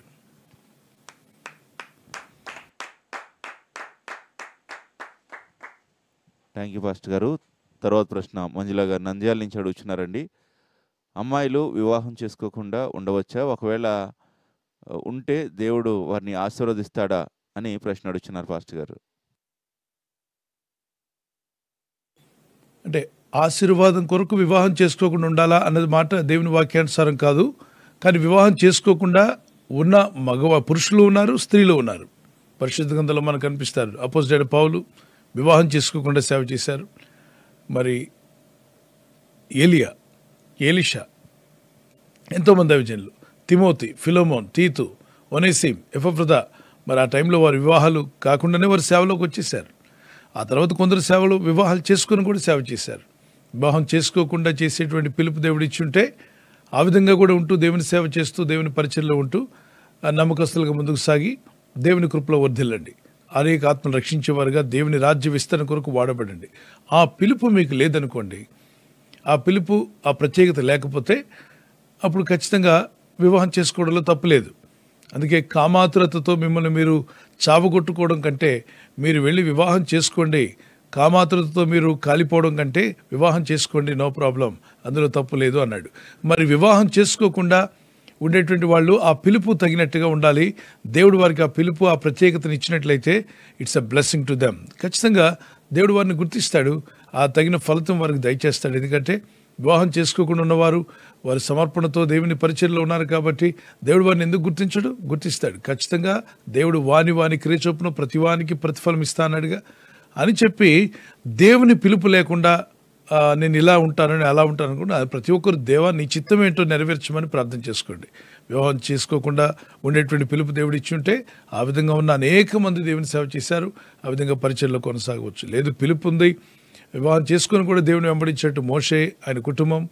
Thank you pastor గారు. తర్వాత ప్రశ్న మంజుల గారు నంద్యాల నుంచి అడుగుతున్నారండి. అమ్మాయిలు వివాహం చేసుకోకుండా ఉండవచ్చా? ఒకవేళ ఉంటే దేవుడు వారిని ఆశీర్వదిస్తాడా అని ప్రశ్న అడుగుతున్నారు పాస్టర్ గారు. అంటే ఆశీర్వాదం కొరకు వివాహం చేసుకోకుండా ఉండాలా అన్నది మాట దేవుని వాక్యానుసారం కాదు. కానీ వివాహం చేసుకోకుండా ఉన్న పురుషులు ఉన్నారు, స్త్రీలు ఉన్నారు. పరిశుద్ధ గ్రంథంలో మనకు కనిపిస్తారు. అపోజిట్ పౌలు వివాహం చేసుకోకుండా సేవ చేశారు. మరి ఎలీషా, ఎంతోమంది దైవజనులు, తిమోతి, ఫిలోమోన్, తీతు, ఒనేసిం, ఎపఫ్రొదా, మరి ఆ టైంలో వారి వివాహాలు కాకుండానే వారు సేవలోకి వచ్చేసారు. ఆ తర్వాత కొందరు సేవలు వివాహాలు చేసుకుని కూడా సేవ చేశారు. వివాహం చేసుకోకుండా చేసేటువంటి పిలుపు దేవుడు ఇచ్చుంటే ఆ విధంగా కూడా ఉంటూ దేవుని సేవ చేస్తూ దేవుని పరిచయంలో ఉంటూ నమ్మకస్తులుగా ముందుకు సాగి దేవుని కృపలో వర్ధిల్లండి. అనేక ఆత్మలు రక్షించేవారుగా దేవుని రాజ్య విస్తరణ కొరకు వాడబడండి. ఆ పిలుపు మీకు లేదనుకోండి, ఆ పిలుపు, ఆ ప్రత్యేకత లేకపోతే అప్పుడు ఖచ్చితంగా వివాహం చేసుకోవడంలో తప్పులేదు. అందుకే కామాతురతతో మిమ్మల్ని మీరు చావగొట్టుకోవడం కంటే మీరు వెళ్ళి వివాహం చేసుకోండి. కామాతురతతో మీరు కాలిపోవడం కంటే వివాహం చేసుకోండి, నో ప్రాబ్లం, అందులో తప్పు లేదు అన్నాడు. మరి వివాహం చేసుకోకుండా ఉండేటువంటి వాళ్ళు ఆ పిలుపు తగినట్టుగా ఉండాలి. దేవుడు వారికి ఆ పిలుపు, ఆ ప్రత్యేకతను ఇచ్చినట్లయితే it's a blessing to them. ఖచ్చితంగా దేవుడు వారిని గుర్తిస్తాడు, ఆ తగిన ఫలితం వారికి దయచేస్తాడు. ఎందుకంటే వివాహం చేసుకోకుండా ఉన్నవారు వారి సమర్పణతో దేవుని పరిచయంలో ఉన్నారు కాబట్టి దేవుడు వారిని ఎందుకు గుర్తించడు? గుర్తిస్తాడు. ఖచ్చితంగా దేవుడు వాని క్రియ చొప్పున ప్రతి వానికి ప్రతిఫలం ఇస్తానడుగా అని చెప్పి దేవుని పిలుపు లేకుండా నేను ఇలా ఉంటానని అలా ఉంటాను అనుకుంటే ప్రతి ఒక్కరు దేవా నీ చిత్తం ఏంటో నెరవేర్చమని ప్రార్థన చేసుకోండి. వివాహం చేసుకోకుండా ఉండేటువంటి పిలుపు దేవుడు ఇచ్చి ఉంటే ఆ విధంగా ఉన్న అనేక మంది దేవుని సేవ చేశారు. ఆ విధంగా పరిచయంలో కొనసాగవచ్చు. లేదు పిలుపు ఉంది, వివాహం చేసుకొని కూడా దేవుని వెంబడించేట్టు మోషే ఆయన కుటుంబం,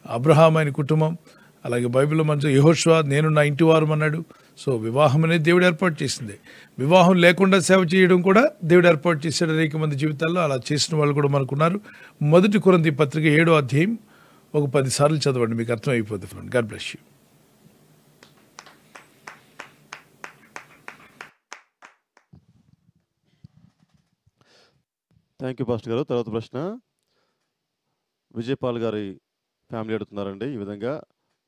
అబ్రహాం ఆయన కుటుంబం, అలాగే బైబిల్లో మంచి యెహోషువ నేను నా ఇంటి వారు అన్నాడు. సో వివాహం అనేది దేవుడు ఏర్పాటు చేసింది. వివాహం లేకుండా సేవ చేయడం కూడా దేవుడు ఏర్పాటు చేశాడు అనేక మంది జీవితాల్లో. అలా చేసిన వాళ్ళు కూడా మనకున్నారు. 1 కొరింథీ పత్రిక 7వ అధ్యాయం ఒక 10 సార్లు చదవండి, మీకు అర్థమైపోతుంది friend. God bless you. Thank you pastor గారు. తర్వాత ప్రశ్న విజయపాల్ గారి ఫ్యామిలీ అడుగుతున్నారండి. ఈ విధంగా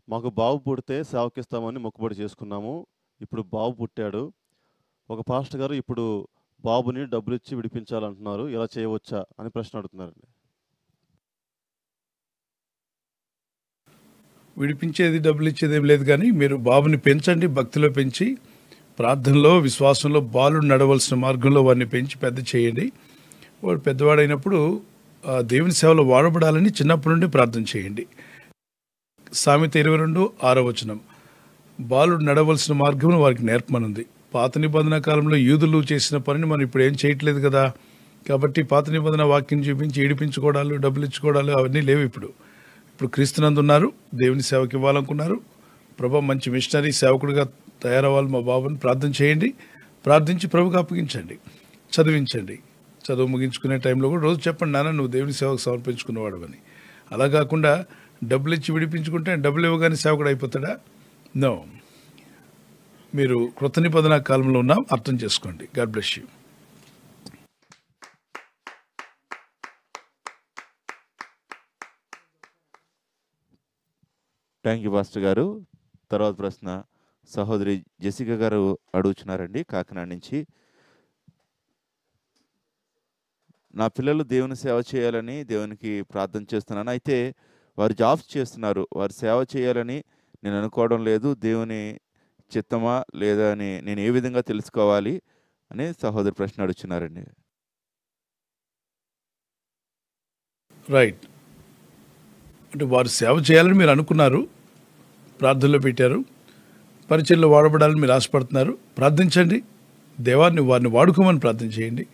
మాకు బాబు పుడితే సేవకిస్తామని మొక్కుబడి చేసుకున్నాము. ఇప్పుడు బాబు పుట్టాడు. ఒక పాస్టర్ గారు ఇప్పుడు బాబుని డబ్బులు ఇచ్చి విడిపించాలంటున్నారు, ఇలా చేయవచ్చా అని ప్రశ్న అడుగుతున్నారండి. విడిపించేది డబ్బులు ఇచ్చేది ఏం లేదు, కానీ మీరు బాబుని పెంచండి, భక్తిలో పెంచి ప్రార్థనలో విశ్వాసంలో బాలుడు నడవలసిన మార్గంలో వాడిని పెంచి పెద్ద చేయండి. వాడు పెద్దవాడైనప్పుడు దేవుని సేవలో వాడబడాలని చిన్నప్పటి నుండి ప్రార్థన చేయండి. సామెత 22:6 వచనం, బాలుడు నడవలసిన మార్గం వారికి నేర్పమనుంది. పాత నిబంధన కాలంలో యూదులు చేసిన పనిని మనం ఇప్పుడు ఏం చేయట్లేదు కదా, కాబట్టి పాత నిబంధన వాక్యం చూపించి ఏడిపించుకోవడాలు, డబ్బులు ఇచ్చుకోవడాలు అవన్నీ లేవు. ఇప్పుడు క్రీస్తునందు ఉన్నారు, దేవుని సేవకి ఇవ్వాలనుకున్నారు, ప్రభు మంచి మిషనరీ సేవకుడిగా తయారవ్వాలి మా బాబుని ప్రార్థన చేయండి. ప్రార్థించి ప్రభుకి అప్పగించండి, చదివించండి. చదువు ముగించుకునే టైంలో కూడా రోజు చెప్పండి, నాన్న నువ్వు దేవుని సేవకు సమర్పించుకున్నవాడు అని. అలా కాకుండా డబ్బులు ఇచ్చి విడిపించుకుంటే డబ్బులు ఇవ్వగానే సేవకుడు అయిపోతాడా? నో. మీరు కృత నిబంధన కాలంలో ఉన్నాం, అర్థం చేసుకోండి. God bless you. Thank you pastor గారు. తర్వాత ప్రశ్న సహోదరి జెసికా గారు అడుగుతున్నారండి కాకినాడ నుంచి. నా పిల్లలు దేవుని సేవ చేయాలని దేవునికి ప్రార్థన చేస్తున్నాను. అయితే వారు జాబ్స్ చేస్తున్నారు. వారు సేవ చేయాలని నేను అనుకోవడం లేదు. దేవుని చిత్తమా లేదా అని నేను ఏ విధంగా తెలుసుకోవాలి అని సహోదరు ప్రశ్న అడుగుతున్నారండి. రైట్. అంటే వారు సేవ చేయాలని మీరు అనుకున్నారు, ప్రార్థనలో పెట్టారు, పరిచయంలో వాడబడాలని మీరు ఆశపడుతున్నారు. ప్రార్థించండి, దేవాన్ని వారిని వాడుకోమని ప్రార్థన చేయండి.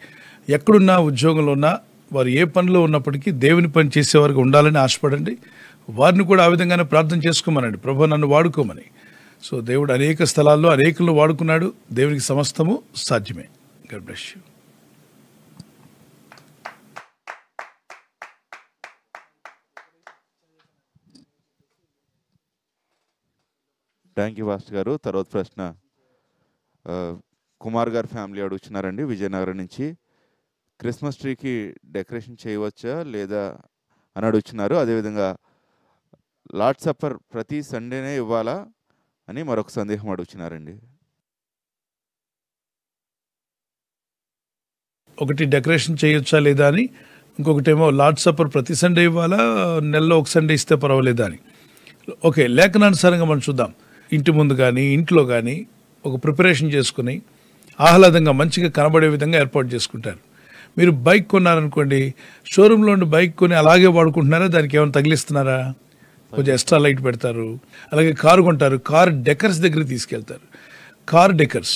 ఎక్కడున్నా, ఉద్యోగంలో ఉన్నా, వారు ఏ పనిలో ఉన్నప్పటికీ దేవుని పని చేసేవారికి ఉండాలని ఆశపడండి. వారిని కూడా ఆ విధంగానే ప్రార్థన చేసుకోమనండి, ప్రభు నన్ను వాడుకోమని. సో దేవుడు అనేక స్థలాల్లో అనేకులను వాడుకున్నాడు. దేవునికి సమస్తము సాధ్యమే. God bless you. Thank you pastor గారు. తర్వాత ప్రశ్న కుమార్ గారి ఫ్యామిలీ అడుగుతున్నారండి విజయనగరం నుంచి. క్రిస్మస్ ట్రీకి డెకరేషన్ చేయవచ్చా లేదా అని అడుగుతున్నారు. అదేవిధంగా లార్డ్ సప్పర్ ప్రతి సండేనే ఇవ్వాలా అని మరొక సందేహం అడుగుతున్నారండి. ఒకటి డెకరేషన్ చేయొచ్చా లేదా అని, ఇంకొకటేమో లార్డ్ సప్పర్ ప్రతి సండే ఇవ్వాలా, నెలలో ఒక సండే ఇస్తే పర్వాలేదా అని. ఓకే, లేఖనానుసారంగా మనం చూద్దాం. ఇంటి ముందు కానీ ఇంట్లో కానీ ఒక ప్రిపరేషన్ చేసుకుని ఆహ్లాదంగా మంచిగా కనబడే విధంగా ఏర్పాటు చేసుకుంటారు. మీరు బైక్ కొన్నారనుకోండి, షోరూంలో ఉండి బైక్ కొని అలాగే వాడుకుంటున్నారా, దానికి ఏమైనా తగిలిస్తున్నారా? కొంచెం ఎక్స్ట్రా లైట్ పెడతారు. అలాగే కారు కొంటారు, కారు డెకర్స్ దగ్గరికి తీసుకెళ్తారు. కార్ డెకర్స్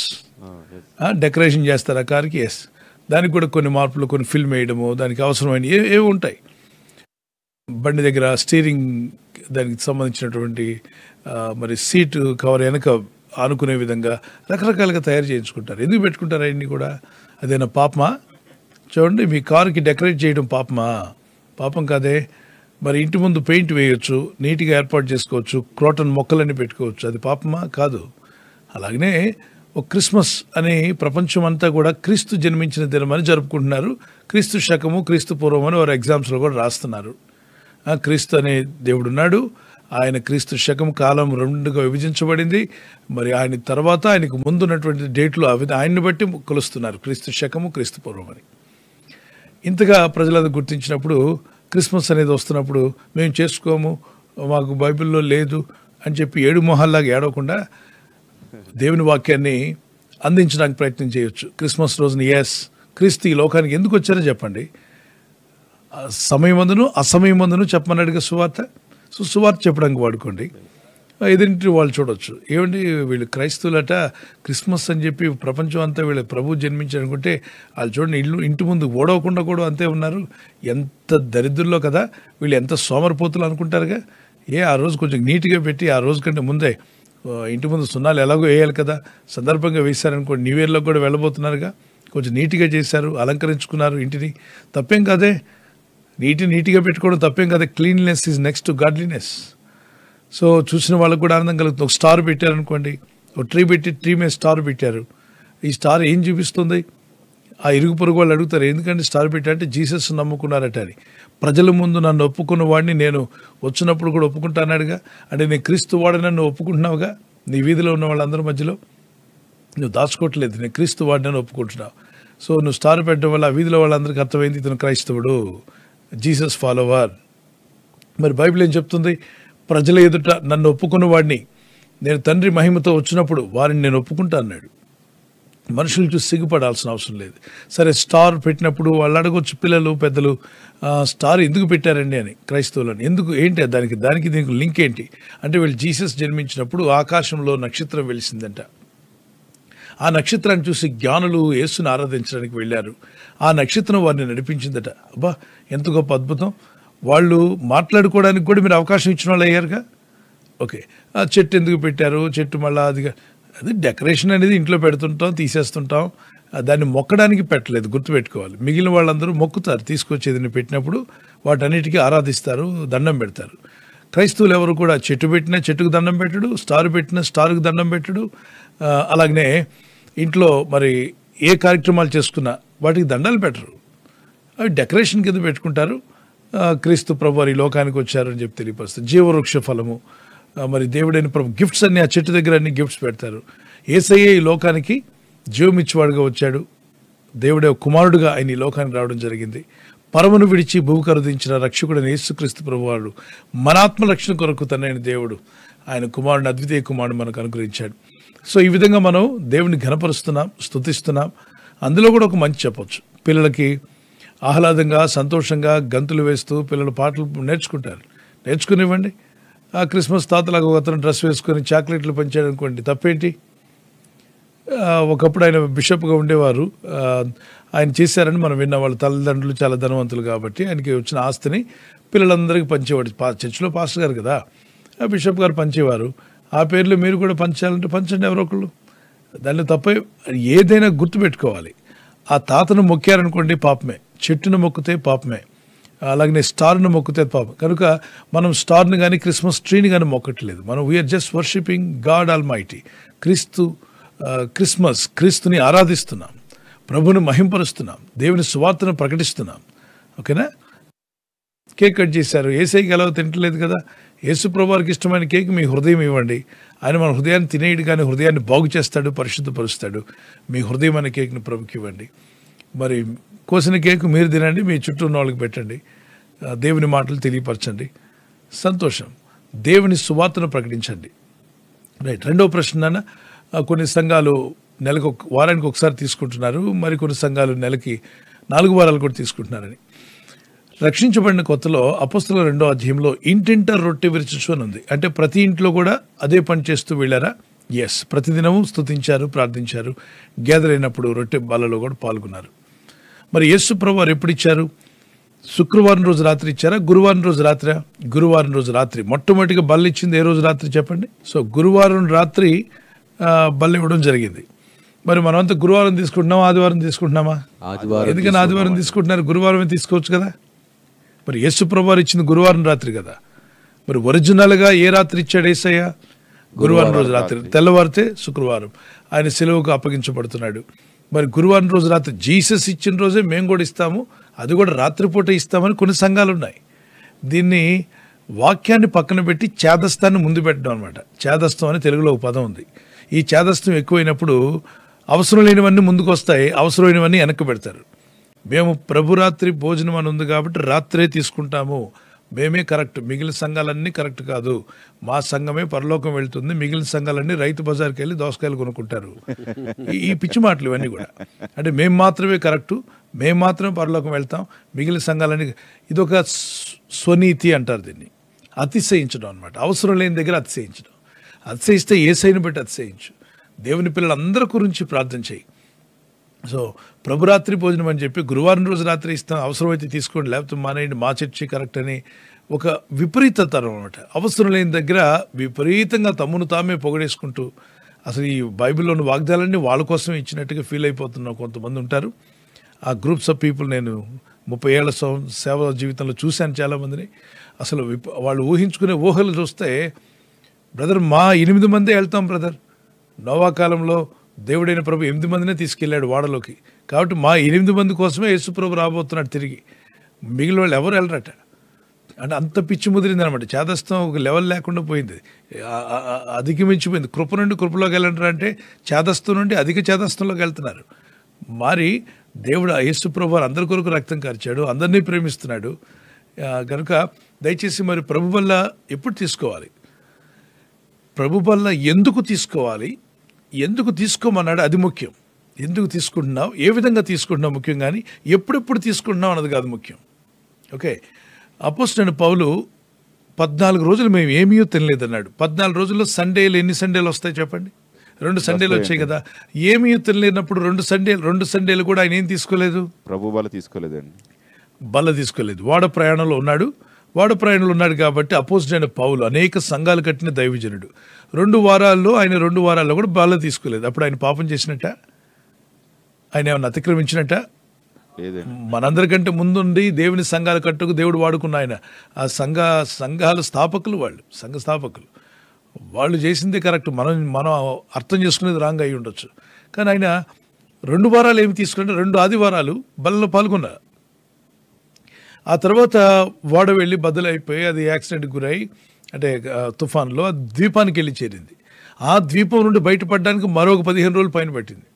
డెకరేషన్ చేస్తారు ఆ కార్కి. ఎస్, దానికి కూడా కొన్ని మార్పులు, కొన్ని ఫిల్మ్ వేయడము, దానికి అవసరమైన ఏవి ఉంటాయి. బండి దగ్గర స్టీరింగ్ దానికి సంబంధించినటువంటి మరి సీటు కవర్ వెనక ఆనుకునే విధంగా రకరకాలుగా తయారు చేయించుకుంటారు. ఎందుకు పెట్టుకుంటారు అవన్నీ కూడా? అదేనా పాపమా? చూడండి, మీ కారుకి డెకరేట్ చేయడం పాపమా? పాపం కాదే. మరి ఇంటి ముందు పెయింట్ వేయొచ్చు, నీట్గా ఏర్పాటు చేసుకోవచ్చు, క్రోటన్ మొక్కలన్నీ పెట్టుకోవచ్చు. అది పాపమా? కాదు. అలాగనే ఒక క్రిస్మస్ అని ప్రపంచం అంతా కూడా క్రీస్తు జన్మించిన దినమని జరుపుకుంటున్నారు. క్రీస్తు శకము, క్రీస్తు పూర్వం అని వారు ఎగ్జామ్స్లో కూడా రాస్తున్నారు. క్రీస్తు అనే దేవుడు ఉన్నాడు. ఆయన క్రీస్తు శకం కాలం రెండుగా విభజించబడింది. మరి ఆయన తర్వాత ఆయనకు ముందున్నటువంటి డేట్లు ఆయన్ని బట్టి కొలుస్తున్నారు, క్రీస్తు శకము, క్రీస్తు పూర్వం అని. ఇంతగా ప్రజలందరూ గుర్తించినప్పుడు క్రిస్మస్ అనేది వస్తున్నప్పుడు మేము చేసుకోము, మాకు బైబిల్లో లేదు అని చెప్పి ఏడు మొహాల్లాగా ఏడవకుండా దేవుని వాక్యాన్ని అందించడానికి ప్రయత్నం చేయొచ్చు. క్రిస్మస్ రోజున ఎస్, క్రీస్తు ఈ లోకానికి ఎందుకు వచ్చారో చెప్పండి. సమయమందును అసమయమందును చెప్పమన్నాడుగా సువార్త. సో సువార్త చెప్పడానికి వాడుకోండి. ఎదురింటి వాళ్ళు చూడొచ్చు, ఏమండి వీళ్ళు క్రైస్తవులట, క్రిస్మస్ అని చెప్పి ప్రపంచం అంతా వీళ్ళ ప్రభు జన్మించారనుకుంటే వాళ్ళు చూడండి ఇంటి ముందు ఓడవకుండా కూడా అంతే ఉన్నారు. ఎంత దరిద్రుల్లో కదా వీళ్ళు, ఎంత సోమరిపోతులు అనుకుంటారుగా. ఆ రోజు కొంచెం నీట్గా పెట్టి ఆ రోజు కంటే ముందే ఇంటి ముందు సున్నాలు ఎలాగో వేయాలి కదా, సందర్భంగా వేశారనుకోండి, న్యూ ఇయర్లో కూడా వెళ్ళబోతున్నారుగా, కొంచెం నీట్గా చేశారు, అలంకరించుకున్నారు ఇంటిని. తప్పేం కాదే, నీట్గా పెట్టుకోవడం తప్పేం కదా. Cleanliness is next to godliness. So చూసిన వాళ్ళకు కూడా ఆనందం కలుగుతుంది. ఒక స్టార్ పెట్టారనుకోండి, ఒక ట్రీ పెట్టి ట్రీ మీద స్టార్ పెట్టారు. ఈ స్టార్ ఏం చూపిస్తుంది? ఆ ఇరుగు పొరుగు వాళ్ళు అడుగుతారు, ఎందుకంటే స్టార్ పెట్టారంటే జీసస్ నమ్ముకున్నారట అని. ప్రజల ముందు నన్ను ఒప్పుకున్న వాడిని నేను వచ్చినప్పుడు కూడా ఒప్పుకుంటాన్నాడుగా. అంటే నేను క్రీస్తు వాడిని నువ్వు ఒప్పుకుంటున్నావుగా, నీ వీధిలో ఉన్న వాళ్ళందరి మధ్యలో నువ్వు దాచుకోవట్లేదు, నేను క్రీస్తు వాడిని ఒప్పుకుంటున్నావు. సో నువ్వు స్టార్ పెట్టడం వల్ల ఆ వీధిలో వాళ్ళందరికీ అర్థమైంది ఇతను క్రైస్తవుడు, జీసస్ ఫాలోవర్. మరి బైబిల్ ఏం చెప్తుంది? ప్రజల ఎదుట నన్ను ఒప్పుకున్న వాడిని నేను తండ్రి మహిమతో వచ్చినప్పుడు వారిని నేను ఒప్పుకుంటా అన్నాడు. మనుషులు చూసి సిగ్గుపడాల్సిన అవసరం లేదు. సరే, స్టార్ పెట్టినప్పుడు వాళ్ళు అడగొచ్చు, పిల్లలు పెద్దలు, స్టార్ ఎందుకు పెట్టారండి అని, క్రైస్తవులని ఎందుకు, ఏంటి దానికి దీనికి లింక్ ఏంటి అంటే, వీళ్ళు జీసస్ జన్మించినప్పుడు ఆకాశంలో నక్షత్రం వెలిసిందంట. ఆ నక్షత్రాన్ని చూసి జ్ఞానులు యేసుని ఆరాధించడానికి వెళ్ళారు. ఆ నక్షత్రం వారిని నడిపించిందట. అబ్బా, ఎంత గొప్ప అద్భుతం. వాళ్ళు మాట్లాడుకోవడానికి కూడా మీరు అవకాశం ఇచ్చిన వాళ్ళు అయ్యారుగా. ఓకే, ఆ చెట్టు ఎందుకు పెట్టారు? చెట్టు మళ్ళీ అది డెకరేషన్ అనేది ఇంట్లో పెడుతుంటాం, తీసేస్తుంటాం, దాన్ని మొక్కడానికి పెట్టలేదు, గుర్తుపెట్టుకోవాలి. మిగిలిన వాళ్ళందరూ మొక్కుతారు, తీసుకొచ్చేది పెట్టినప్పుడు వాటన్నిటికీ ఆరాధిస్తారు, దండం పెడతారు. క్రైస్తవులు ఎవరు కూడా చెట్టు పెట్టినా చెట్టుకు దండం పెట్టడు, స్టార్ పెట్టినా స్టార్కు దండం పెట్టడు. అలాగనే ఇంట్లో మరి ఏ కార్యక్రమాలు చేసుకున్నా వాటికి దండాలు పెట్టరు, అవి డెకరేషన్ కింద పెట్టుకుంటారు. క్రీస్తు ప్రభు వారి లోకానికి వచ్చారు అని చెప్పి తెలియపరుస్తారు. జీవవృక్ష ఫలము, మరి దేవుడైన ప్రభు గిఫ్ట్స్ అన్ని ఆ చెట్టు దగ్గర అన్ని గిఫ్ట్స్ పెడతారు. యేసయ్యే ఈ లోకానికి జీవం ఇచ్చేవాడుగా వచ్చాడు, దేవుడే ఒక కుమారుడుగా ఆయన ఈ లోకానికి రావడం జరిగింది. పరమును విడిచి భూమి కరుదించిన రక్షకుడైన యేసుక్రీస్తు ప్రభువాడు మన ఆత్మ రక్షణ కొరకు తనైన దేవుడు ఆయన కుమారుని, అద్వితీయ కుమారుడు మనకు అనుగ్రహించాడు. సో ఈ విధంగా మనం దేవుని ఘనపరుస్తున్నాం, స్తుతిస్తున్నాం. అందులో కూడా ఒక మంచి చెప్పొచ్చు, పిల్లలకి ఆహ్లాదంగా సంతోషంగా గంతులు వేస్తూ పిల్లలు పాటలు నేర్చుకునివ్వండి. ఆ క్రిస్మస్ తాతలాగా ఒక అతను డ్రెస్ వేసుకొని చాక్లెట్లు పంచాడు అనుకోండి, తప్పేంటి? ఒకప్పుడు ఆయన బిషప్గా ఉండేవారు, ఆయన చేశారని మనం విన్నాం. వాళ్ళ తల్లిదండ్రులు చాలా ధనవంతులు కాబట్టి ఆయనకి వచ్చిన ఆస్తిని పిల్లలందరికీ పంచేవాడు. చర్చిలో పాస్టర్ గారు కదా, ఆ బిషప్ గారు పంచేవారు. ఆ పేర్లు మీరు కూడా పంచాలంటే పంచండి ఎవరో ఒకళ్ళు, దాన్ని తప్ప ఏదైనా గుర్తుపెట్టుకోవాలి. ఆ తాతను మొక్కారనుకోండి పాపమే, చెట్టును మొక్కితే పాపమే, అలాగనే స్టార్ను మొక్కితే పాపం. కనుక మనం స్టార్ని కానీ క్రిస్మస్ ట్రీని కానీ మొక్కట్లేదు. మనం we are just worshipping God almighty. క్రీస్తుని ఆరాధిస్తున్నాం, ప్రభుని మహింపరుస్తున్నాం, దేవుని సువార్తను ప్రకటిస్తున్నాం. ఓకేనా? కేక్ కట్ చేశారు, ఏసైకి ఎలా తింటలేదు కదా. యేసు ప్రభువారికి ఇష్టమైన కేక్ మీ హృదయం ఇవ్వండి. ఆయన మన హృదయాన్ని తినేయడు కానీ హృదయాన్ని బాగు చేస్తాడు, పరిశుద్ధపరుస్తాడు. మీ హృదయం అనే కేక్ని ప్రభుకి ఇవ్వండి. మరి కోసిన కేక్ మీరు తినండి, మీ చుట్టూ ఉన్న వాళ్ళకి పెట్టండి, దేవుని మాటలు తెలియపరచండి. సంతోషం. దేవుని సువార్తను ప్రకటించండి. రైట్. రెండవ ప్రశ్న, కొన్ని సంఘాలు వారానికి ఒకసారి తీసుకుంటున్నారు, మరి కొన్ని సంఘాలు నెలకి 4 వారాలు కూడా తీసుకుంటున్నారని. రక్షించబడిన కొత్తలో అపోస్తలుల 2వ అధ్యాయంలో ఇంటింట రొట్టె విరుచుచు అని ఉంది. అంటే ప్రతి ఇంట్లో కూడా అదే పని చేస్తూ వెళ్ళారా? ఎస్. ప్రతిదినము స్తుతించారు, ప్రార్థించారు, గ్యాదర్ అయినప్పుడు రొట్టె బాలలో కూడా పాల్గొన్నారు. మరి యేసు ప్రభువారు ఎప్పుడు ఇచ్చారు? శుక్రవారం రోజు రాత్రి ఇచ్చారా, గురువారం రోజు రాత్రి? గురువారం రోజు రాత్రి. మొట్టమొదటిగా బల్ల ఇచ్చింది ఏ రోజు రాత్రి చెప్పండి? సో గురువారం రాత్రి బల్ల ఇవ్వడం జరిగింది. మరి మనమంతా గురువారం తీసుకుంటున్నామా, ఆదివారం తీసుకుంటున్నామా? ఎందుకని ఆదివారం తీసుకుంటున్నారు? గురువారమే తీసుకోవచ్చు కదా. మరి యేసు ప్రభువారు ఇచ్చింది గురువారం రాత్రి కదా. మరి ఒరిజినల్గా ఏ రాత్రి ఇచ్చాడు యేసయ్య? గురువారం రోజు రాత్రి. తెల్లవారితే శుక్రవారం ఆయన సెలవుకు అప్పగించబడుతున్నాడు. మరి గురువారం రోజు రాత్రి జీసస్ ఇచ్చిన రోజే మేము కూడా ఇస్తాము, అది కూడా రాత్రిపూట ఇస్తామని కొన్ని సంఘాలు ఉన్నాయి. దీన్ని వాక్యాన్ని పక్కన పెట్టి చేదస్తాన్ని ముందు పెట్టడం అనమాట. చేదస్తం అని తెలుగులో ఒక పదం ఉంది. ఈ చేదస్తం ఎక్కువైనప్పుడు అవసరం లేనివన్నీ ముందుకు వస్తాయి, అవసరమైనవన్నీ వెనక్కి పెడతారు. మేము ప్రభురాత్రి భోజనం అని ఉంది కాబట్టి రాత్రే తీసుకుంటాము, మేమే కరెక్ట్, మిగిలిన సంఘాలన్నీ కరెక్ట్ కాదు, మా సంఘమే పరలోకం వెళ్తుంది, మిగిలిన సంఘాలన్నీ రైతు బజార్కి వెళ్ళి దోసకాయలు కొనుక్కుంటారు. ఈ పిచ్చి మాటలు ఇవన్నీ కూడా. అంటే మేము మాత్రమే కరెక్టు, మేము మాత్రమే పరలోకం వెళ్తాం, మిగిలిన సంఘాలన్నీ. ఇదొక స్వనీతి అంటారు దీన్ని, అతిశయించడం అనమాట. అవసరం లేని దగ్గర అతిశయించడం. అతిశయిస్తే యేసయ్యను బట్టి అతిశయించు. దేవుని పిల్లలందరి గురించి ప్రార్థన చేయి. సో ప్రభురాత్రి భోజనం అని చెప్పి గురువారం రోజు రాత్రి ఇస్తాం, అవసరమైతే తీసుకోండి, లేకపోతే మానేయండి, మా చర్చి కరెక్ట్ అని ఒక విపరీతతరం అనమాట. అవసరం లేని దగ్గర విపరీతంగా తమ్మును తామే పొగడేసుకుంటూ అసలు ఈ బైబిల్లోని వాగ్దానాలన్నీ వాళ్ళ కోసం ఇచ్చినట్టుగా ఫీల్ అయిపోతున్న కొంతమంది ఉంటారు. ఆ గ్రూప్స్ ఆఫ్ పీపుల్ నేను 30 ఏళ్ల సేవ జీవితంలో చూశాను చాలామందిని. అసలు వాళ్ళు ఊహించుకునే ఊహలు చూస్తే, బ్రదర్ మా 8 మందే వెళ్తాం బ్రదర్, నోవా కాలంలో దేవుడైన ప్రభు 8 మందినే తీసుకెళ్ళాడు వాడలోకి, కాబట్టి మా 8 మంది కోసమే యేసు ప్రభు రాబోతున్నాడు తిరిగి, మిగిలిన వాళ్ళు ఎవరు వెళ్ళరట. అంటే అంత పిచ్చి ముదిరింది అనమాట. చేదస్తం ఒక లెవెల్ లేకుండా పోయింది, అధిగమించిపోయింది. కృప నుండి కృపలోకి వెళ్ళంటారు అంటే చేదస్తం నుండి అధిక చేదస్తంలోకి వెళ్తున్నారు. మరి దేవుడు యేసు ప్రభు అందరి కొరకు రక్తం కార్చాడు, అందరినీ ప్రేమిస్తున్నాడు. కనుక దయచేసి మరి ప్రభు వల్ల ఎప్పుడు తీసుకోవాలి, ప్రభు వల్ల ఎందుకు తీసుకోవాలి, ఎందుకు తీసుకోమన్నాడు అది ముఖ్యం. ఎందుకు తీసుకుంటున్నావు, ఏ విధంగా తీసుకుంటున్నావు ముఖ్యం, కానీ ఎప్పుడెప్పుడు తీసుకుంటున్నావు అన్నది కాదు ముఖ్యం. ఓకే. అపోస్తలుడైన పౌలు 14 రోజులు మేము ఏమీ తినలేదన్నాడు. 14 రోజుల్లో సండేలు ఎన్ని సండేలు వస్తాయి చెప్పండి? 2 సండేలు వచ్చాయి కదా. ఏమీ తినలేనప్పుడు 2 సండేలు కూడా ఆయన ఏం తీసుకోలేదు? ప్రభు బల తీసుకోలేదండి, బల్ల తీసుకోలేదు. వాడ ప్రయాణంలో ఉన్నాడు కాబట్టి అపోస్తలుడైన పౌలు అనేక సంఘాలు కట్టిన దైవజనుడు. 2 వారాల్లో ఆయన 2 వారాల్లో కూడా బల్ల తీసుకోలేదు. అప్పుడు ఆయన పాపం చేసినట్ట? ఆయన ఏమన్నా అతిక్రమించినట్ట? మనందరికంటే ముందుండి దేవుని సంఘాలు కట్టుకు దేవుడు వాడుకున్న ఆయన. ఆ సంఘాల స్థాపకులు, సంఘ స్థాపకులు, వాళ్ళు చేసిందే కరెక్ట్. మనం అర్థం చేసుకునేది రాంగ్ అయి ఉండొచ్చు. కానీ ఆయన 2 వారాలు ఏమి తీసుకుంటే 2 ఆదివారాలు బల్లలో పాల్గొన్నారు. ఆ తర్వాత వాడ వెళ్ళి బద్దలైపోయి అది యాక్సిడెంట్కి గురై, అంటే తుఫాన్లో ఆ ద్వీపానికి వెళ్ళి చేరింది. ఆ ద్వీపం నుండి బయటపడడానికి మరొక 15 రోజులు పైన పట్టింది.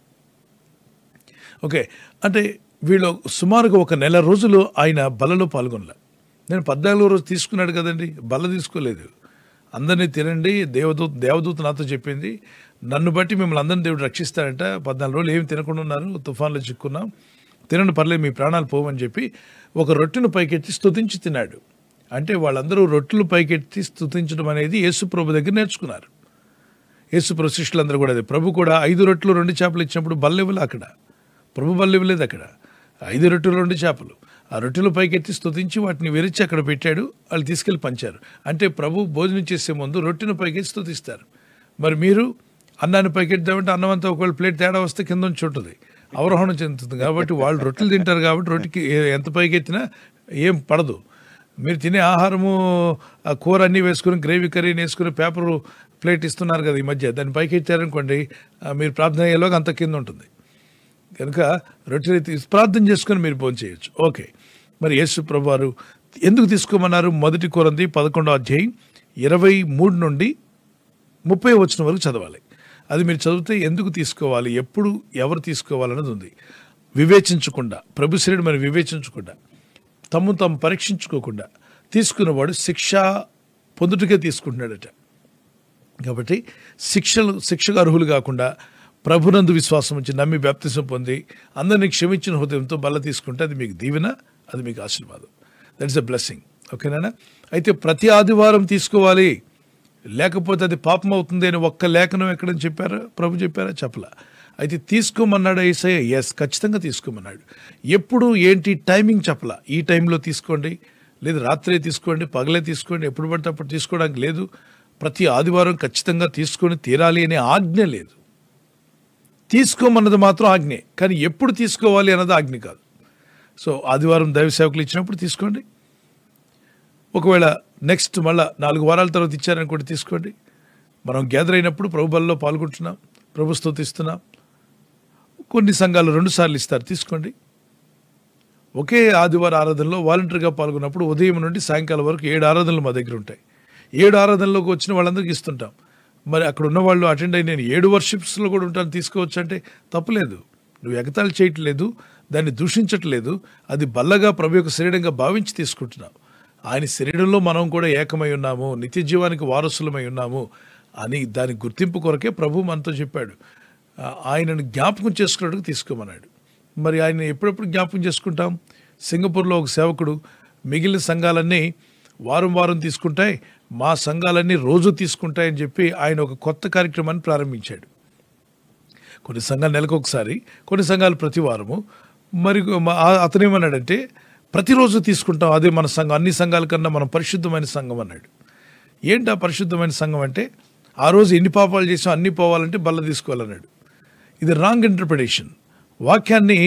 ఓకే, అంటే వీళ్ళు సుమారుగా ఒక నెల రోజులు ఆయన బలలో పాల్గొనలే. నేను 14వ రోజు తీసుకున్నాడు కదండి, బల్ల తీసుకోలేదు. అందరినీ తినండి, దేవదూత నాతో చెప్పింది, నన్ను బట్టి మిమ్మల్ని అందరినీ దేవుడు రక్షిస్తాడంట. 14 రోజులు ఏమి తినకుండా ఉన్నారు, తుఫాన్లో చిక్కున్నాం, తినండి పర్లేదు మీ ప్రాణాలు పోవని చెప్పి ఒక రొట్టెను పైకెత్తి స్తుతించి తిన్నాడు. అంటే వాళ్ళందరూ రొట్టెలు పైకెత్తి స్తుతించడం అనేది యేసు ప్రభు దగ్గర నేర్చుకున్నారు. యేసు ప్రభు శిష్యులందరూ కూడా అదే. ప్రభు కూడా 5 రొట్టెలు 2 చేపలు ఇచ్చినప్పుడు బల్లెవ్వలే అక్కడ, ప్రభు బల్లెవ్వలేదు అక్కడ. 5 రొట్టెలు 2 చేపలు, ఆ రొట్టెలు పైకెత్తి స్తుతించి వాటిని విరిచి అక్కడ పెట్టాడు, వాళ్ళు తీసుకెళ్ళి పంచారు. అంటే ప్రభు భోజనం చేసే ముందు రొట్టెను పైకెత్తి స్తుతిస్తారు. మరి మీరు అన్నాన్ని పైకెత్తామంటే అన్నం అంతా ఒకవేళ ప్లేట్ తేడా వస్తే కింద నుంచి ఉంటుంది, అవరోహణం చెందుతుంది. కాబట్టి వాళ్ళు రొట్టెలు తింటారు కాబట్టి రొట్టెకి ఎంత పైకెత్తినా ఏం పడదు. మీరు తినే ఆహారము ఆ కూర అన్నీ వేసుకుని గ్రేవీ కర్రీని వేసుకుని పేపర్ ప్లేట్ ఇస్తున్నారు కదా ఈ మధ్య, దాన్ని పైకి ఎత్తారనుకోండి మీరు ప్రార్థన అయ్యేలోగా అంత కింద ఉంటుంది. కనుక రొట్టెలు ప్రార్థన చేసుకొని మీరు భోజనం చేయొచ్చు. ఓకే, మరి యేసు ప్రభు వారు ఎందుకు తీసుకోమన్నారు? 1 కొరింథీ 11వ అధ్యాయం 23 నుండి 30 వచనం వరకు చదవాలి. అది మీరు చదివితే ఎందుకు తీసుకోవాలి, ఎప్పుడు ఎవరు తీసుకోవాలన్నది ఉంది. వివేచించకుండా, ప్రభు శరీరం మరి వివేచించకుండా, తమ్ము పరీక్షించుకోకుండా తీసుకున్నవాడు శిక్ష పొందుటకే తీసుకుంటున్నాడట. కాబట్టి శిక్షకు అర్హులు కాకుండా ప్రభునందు విశ్వాసం ఉంచి నమ్మి బాప్తిసం పొంది అందరినీ క్షమించిన హృదయంతో బల్ల తీసుకుంటే అది మీకు దీవెన, అది మీకు ఆశీర్వాదం. That is a blessing. ఓకేనా? అయితే ప్రతి ఆదివారం తీసుకోవాలి, లేకపోతే అది పాపం అవుతుంది అని ఒక్క లేఖనం ఎక్కడని చెప్పారా? ప్రభు చెప్పారా? చెప్పలా. అయితే తీసుకోమన్నాడు యేసయ్య. ఎస్, ఖచ్చితంగా తీసుకోమన్నాడు. ఎప్పుడు ఏంటి టైమింగ్ చెప్పలా. ఈ టైంలో తీసుకోండి, లేదు రాత్రే తీసుకోండి, పగలే తీసుకోండి, ఎప్పుడు పడితే అప్పుడు తీసుకోవడానికి లేదు. ప్రతి ఆదివారం ఖచ్చితంగా తీసుకొని తీరాలి అనే ఆజ్ఞ లేదు. తీసుకోమన్నది మాత్రం ఆజ్ఞే, కానీ ఎప్పుడు తీసుకోవాలి అన్నది ఆజ్ఞ కాదు. సో ఆదివారం దైవ సేవకులు ఇచ్చినప్పుడు తీసుకోండి. ఒకవేళ నెక్స్ట్ మళ్ళీ 4 వారాల తర్వాత ఇచ్చారనుకోండి తీసుకోండి. మనం గ్యాదర్ అయినప్పుడు ప్రభు బలలో పాల్గొంటున్నాం, ప్రభు స్తుతిస్తున్నాం. కొన్ని సంఘాలు 2 సార్లు ఇస్తారు, తీసుకోండి. ఒకే ఆదివారం ఆరాధనలో వాలంటీర్గా పాల్గొన్నప్పుడు ఉదయం నుండి సాయంకాలం వరకు 7 ఆరాధనలు మా దగ్గర ఉంటాయి. 7 ఆరాధనలోకి వచ్చిన వాళ్ళందరికీ ఇస్తుంటాం. మరి అక్కడ ఉన్న వాళ్ళు అటెండ్ అయ్యి నేను 7 వర్షిప్స్లో కూడా ఉంటాను తీసుకోవచ్చు అంటే తప్పులేదు. నువ్వు ఎగతాళి చేయట్లేదు, దాన్ని దూషించట్లేదు. అది బల్లగా ప్రభు యొక్క శరీరంగా భావించి తీసుకుంటున్నావు. ఆయన శరీరంలో మనం కూడా ఏకమై ఉన్నాము, నిత్య జీవానికి వారసులమై ఉన్నాము అని దాని గుర్తింపు కొరకే ప్రభు మనతో చెప్పాడు. ఆయనను జ్ఞాపకం చేసుకున్నట్టుగా తీసుకోమన్నాడు. మరి ఆయన ఎప్పుడెప్పుడు జ్ఞాపకం చేసుకుంటాం? సింగపూర్లో ఒక సేవకుడు మిగిలిన సంఘాలన్నీ వారం తీసుకుంటాయి, మా సంఘాలన్నీ రోజు తీసుకుంటాయని చెప్పి ఆయన ఒక కొత్త కార్యక్రమాన్ని ప్రారంభించాడు. కొన్ని సంఘాలు నెలకు ఒకసారి, కొన్ని సంఘాలు ప్రతి వారము. మరి అతనేమన్నాడంటే ప్రతిరోజు తీసుకుంటాం, అదే మన సంఘం, అన్ని సంఘాల కన్నా మనం పరిశుద్ధమైన సంఘం అన్నాడు. ఏంటి ఆ పరిశుద్ధమైన సంఘం అంటే ఆ రోజు ఎన్ని పాపాలు చేసాం అన్నీ పోవాలంటే బల్ల తీసుకోవాలన్నాడు. ఇది రాంగ్ ఇంటర్ప్రిటేషన్, వాక్యాన్ని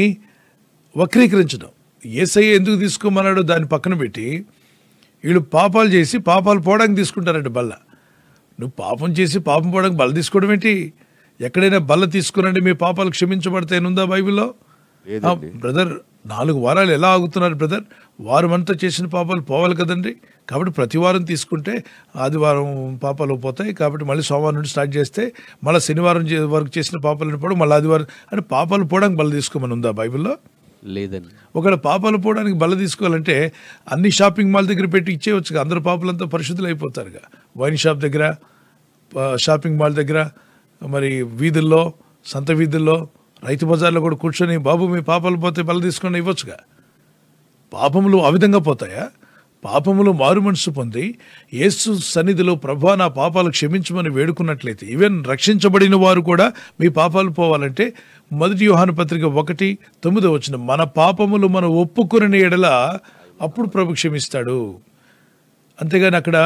వక్రీకరించడం. యేసయ్య ఎందుకు తీసుకోమన్నాడో దాన్ని పక్కన పెట్టి వీళ్ళు పాపాలు చేసి పాపాలు పోవడానికి తీసుకుంటారంట బల్ల. నువ్వు పాపం చేసి పాపం పోవడానికి బల్ల తీసుకోవడం ఏంటి? ఎక్కడైనా బల్ల తీసుకురండి మీ పాపాలు క్షమించబడతాయనుందా బైబిల్లో? బ్రదర్ 4 వారాలు ఎలా ఆగుతున్నారు బ్రదర్? వారం అంతా చేసిన పాపాలు పోవాలి కదండి. కాబట్టి ప్రతి వారం తీసుకుంటే ఆదివారం పాపాలు పోతాయి. కాబట్టి మళ్ళీ సోమవారం నుండి స్టార్ట్ చేస్తే మళ్ళీ శనివారం వరకు చేసిన పాపాలు పోవడం, మళ్ళీ ఆదివారం అంటే పాపాలు పోవడానికి బల్ల తీసుకోమని ఉందా బైబిల్లో? లేదండి. ఒకవేళ పాపాలు పోవడానికి బల్ల తీసుకోవాలంటే అన్ని షాపింగ్ మాల్ దగ్గర పెట్టి ఇచ్చేయచ్చుగా, అందరు పాపలంతా పరిశుద్ధులు అయిపోతారుగా. వైన్ షాప్ దగ్గర, షాపింగ్ మాల్ దగ్గర, మరి వీధుల్లో, సంత వీధుల్లో, రైతు బజార్లో కూడా కూర్చొని బాబు మీ పాపాలు పోతే బల్ల తీసుకొని ఇవ్వచ్చుగా. పాపములు ఆ విధంగా పోతాయా? పాపములు మారు మనసు పొంది యేసు సన్నిధిలో ప్రభువా నా పాపాలు క్షమించమని వేడుకున్నట్లయితే, ఈవెన్ రక్షించబడిన వారు కూడా మీ పాపాలు పోవాలంటే 1 యోహాను పత్రిక 1:9 మన పాపములు మనం ఒప్పుకుని ఎడల అప్పుడు ప్రభు క్షమిస్తాడు. అంతేగాని అక్కడ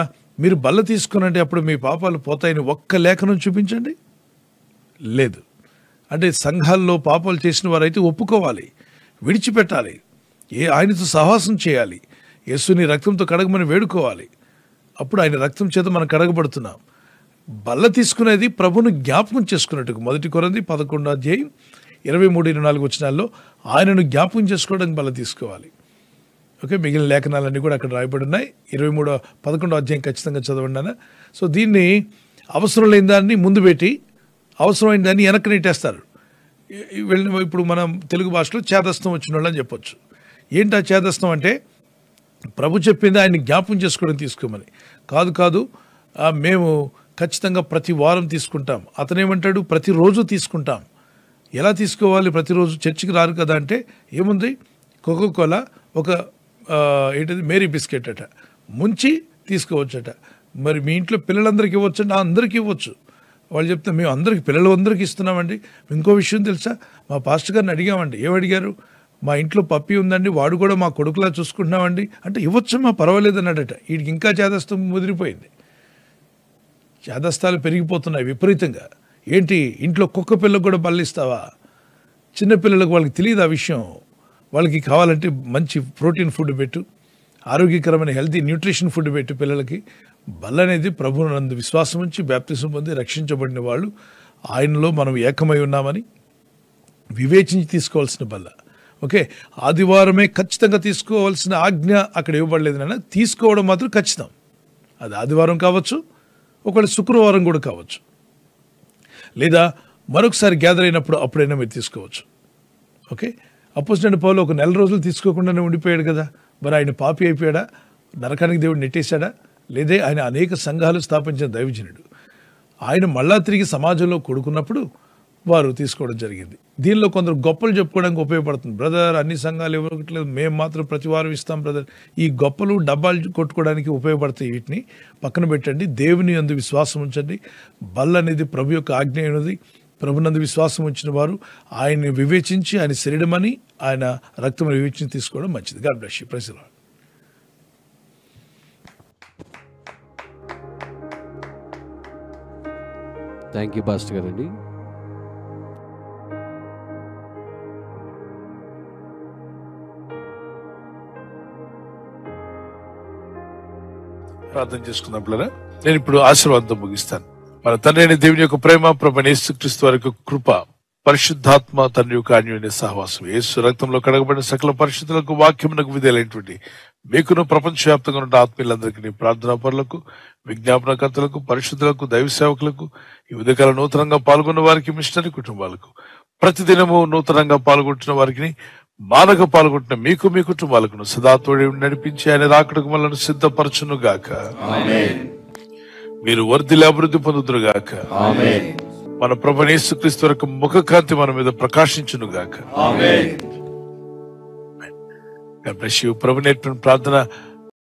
మీరు బల్ల తీసుకునంటే అప్పుడు మీ పాపాలు పోతాయని ఒక్క లేఖనం చూపించండి. లేదు. అంటే సంఘాల్లో పాపాలు చేసిన వారైతే ఒప్పుకోవాలి, విడిచిపెట్టాలి, ఆయనతో సహవాసం చేయాలి, యేసుని రక్తంతో కడగమని వేడుకోవాలి. అప్పుడు ఆయన రక్తం చేత మనం కడగబడుతున్నాం. బల్ల తీసుకునేది ప్రభును జ్ఞాపకం చేసుకున్నట్టుగా 1 కొరింథీ 11వ అధ్యాయం 23-24 వచనాల్లో ఆయనను జ్ఞాపకం చేసుకోవడానికి బల్ల తీసుకోవాలి. ఓకే, మిగిలిన లేఖనాలన్నీ కూడా అక్కడ రాయబడి ఉన్నాయి. 11వ అధ్యాయం ఖచ్చితంగా చదవండి. సో దీన్ని అవసరం లేని దాన్ని ముందు పెట్టి అవసరమైన దాన్ని వెనక్కి నెట్టేస్తారు. వెళ్ళిన ఇప్పుడు మనం తెలుగు భాషలో చేదస్తం వచ్చిన వాళ్ళు అని చెప్పొచ్చు. ఏంటి ఆ చేదస్తం అంటే, ప్రభు చెప్పింది ఆయన్ని జ్ఞాపం చేసుకోవడం తీసుకోమని. కాదు మేము ఖచ్చితంగా ప్రతి వారం తీసుకుంటాం. అతనేమంటాడు, ప్రతిరోజు తీసుకుంటాం. ఎలా తీసుకోవాలి? ప్రతిరోజు చర్చికి రారు కదా అంటే, ఏముంది, కోకోకోలా ఒక ఏంటిది మేరీ బిస్కెట్ అట ముంచి తీసుకోవచ్చట. మరి మీ ఇంట్లో పిల్లలందరికీ ఇవ్వచ్చు అంటే అందరికీ ఇవ్వచ్చు. వాళ్ళు చెప్తే మేము పిల్లలందరికీ ఇస్తున్నామండి. ఇంకో విషయం తెలుసా, మా పాస్టర్ గారిని అడిగామండి. ఏమడిగారు? మా ఇంట్లో పప్పి ఉందండి, వాడు కూడా మా కొడుకులా చూసుకుంటున్నామండి అంటే, ఇవ్వచ్చమ్మా పర్వాలేదు అన్నాడట. వీడికి ఇంకా చేదస్తం ముదిరిపోయింది. చేదస్తాలు పెరిగిపోతున్నాయి విపరీతంగా. ఏంటి, ఇంట్లో కుక్క పిల్లకు కూడా బల్లిస్తావా? చిన్నపిల్లలకు వాళ్ళకి తెలియదు ఆ విషయం. వాళ్ళకి కావాలంటే మంచి ప్రోటీన్ ఫుడ్ పెట్టు, ఆరోగ్యకరమైన హెల్తీ న్యూట్రిషన్ ఫుడ్ పెట్టు పిల్లలకి. బల్ల అనేది ప్రభువునందు విశ్వాసం ఉంచి బాప్తిసం పొంది రక్షించబడిన వాళ్ళు, ఆయనలో మనం ఏకమై ఉన్నామని వివేచించి తీసుకోవాల్సిన బల్ల. ఓకే, ఆదివారమే ఖచ్చితంగా తీసుకోవాల్సిన ఆజ్ఞ అక్కడ ఇవ్వబడలేదు నాన్న. తీసుకోవడం మాత్రం ఖచ్చితం. అది ఆదివారం కావచ్చు, ఒకవేళ శుక్రవారం కూడా కావచ్చు, లేదా మరొకసారి గ్యాదర్ అయినప్పుడు అప్పుడైనా మీరు తీసుకోవచ్చు. ఓకే, అపోజిట్ పౌలు ఒక నెల రోజులు తీసుకోకుండానే ఉండిపోయాడు కదా. మరి ఆయన పాపి అయిపోయాడా? నరకానికి దేవుడు నెట్టేశాడా? లేదే, ఆయన అనేక సంఘాలు స్థాపించిన దైవజనుడు. ఆయన మళ్ళా తిరిగి సమాజంలో కొడుకున్నప్పుడు వారు తీసుకోవడం జరిగింది. దీనిలో కొందరు గొప్పలు చెప్పుకోవడానికి ఉపయోగపడుతుంది. బ్రదర్ అన్ని సంఘాలు ఇవ్వట్లేదు, మేము మాత్రం ప్రతి వారం ఇస్తాం బ్రదర్. ఈ గొప్పలు డబ్బాలు కొట్టుకోవడానికి ఉపయోగపడతాయి. వీటిని పక్కన పెట్టండి. దేవుని యందు విశ్వాసం ఉంచండి. బల్ల అనేది ప్రభు యొక్క ఆజ్ఞ అయినది. ప్రభునందు విశ్వాసం ఉంచిన వారు ఆయన్ని వివేచించి, ఆయన శరీరమని ఆయన రక్తమని వివేచించి తీసుకోవడం మంచిది. God bless you. Praise the Lord. Thank you pastor గారండి. ప్రార్థన చేసుకుందాం పిల్లరా. నేను ఇప్పుడు ఆశీర్వాదంతో ముగిస్తాను. మన తండ్రి అయిన దేవుని యొక్క ప్రేమ, ప్రభువైన యేసుక్రీస్తు వారి యొక్క కృప, పరిశుద్ధాత్మ తండ్రి యొక్క అన్యోన్య సహవాసం, యేసు రక్తంలో కడగబడిన సకల పరిశుద్ధులకు, వాక్యమునకు విధేయులైనటువంటి మీకును ప్రపంచవ్యాప్తంగా ఉన్న ఆత్మీయులందరికీ, ప్రార్థనా పరులకు, విజ్ఞాపనకర్తలకు, పరిశుద్ధులకు, దైవ సేవకులకు, ఈ ఉదయకాల నూతనంగా పాల్గొన్న వారికి, మిషనరీ కుటుంబాలకు, ప్రతిదినము నూతనంగా పాల్గొంటున్న వారికి, మానక పాల్గొంటున్న మీకు, మీ కుటుంబాలకు సదా తోడి నడిపించి ఆయన రాకడకు మనల్ని సిద్ధపరచును గాక. మీరు వర్ధిల్లి అభివృద్ధి పొందుదురు గాక. మన ప్రభువైన యేసుక్రీస్తు యొక్క ముఖకాంతి మన మీద ప్రకాశించును గాక. ప్రభు నేర్పిన ప్రార్థన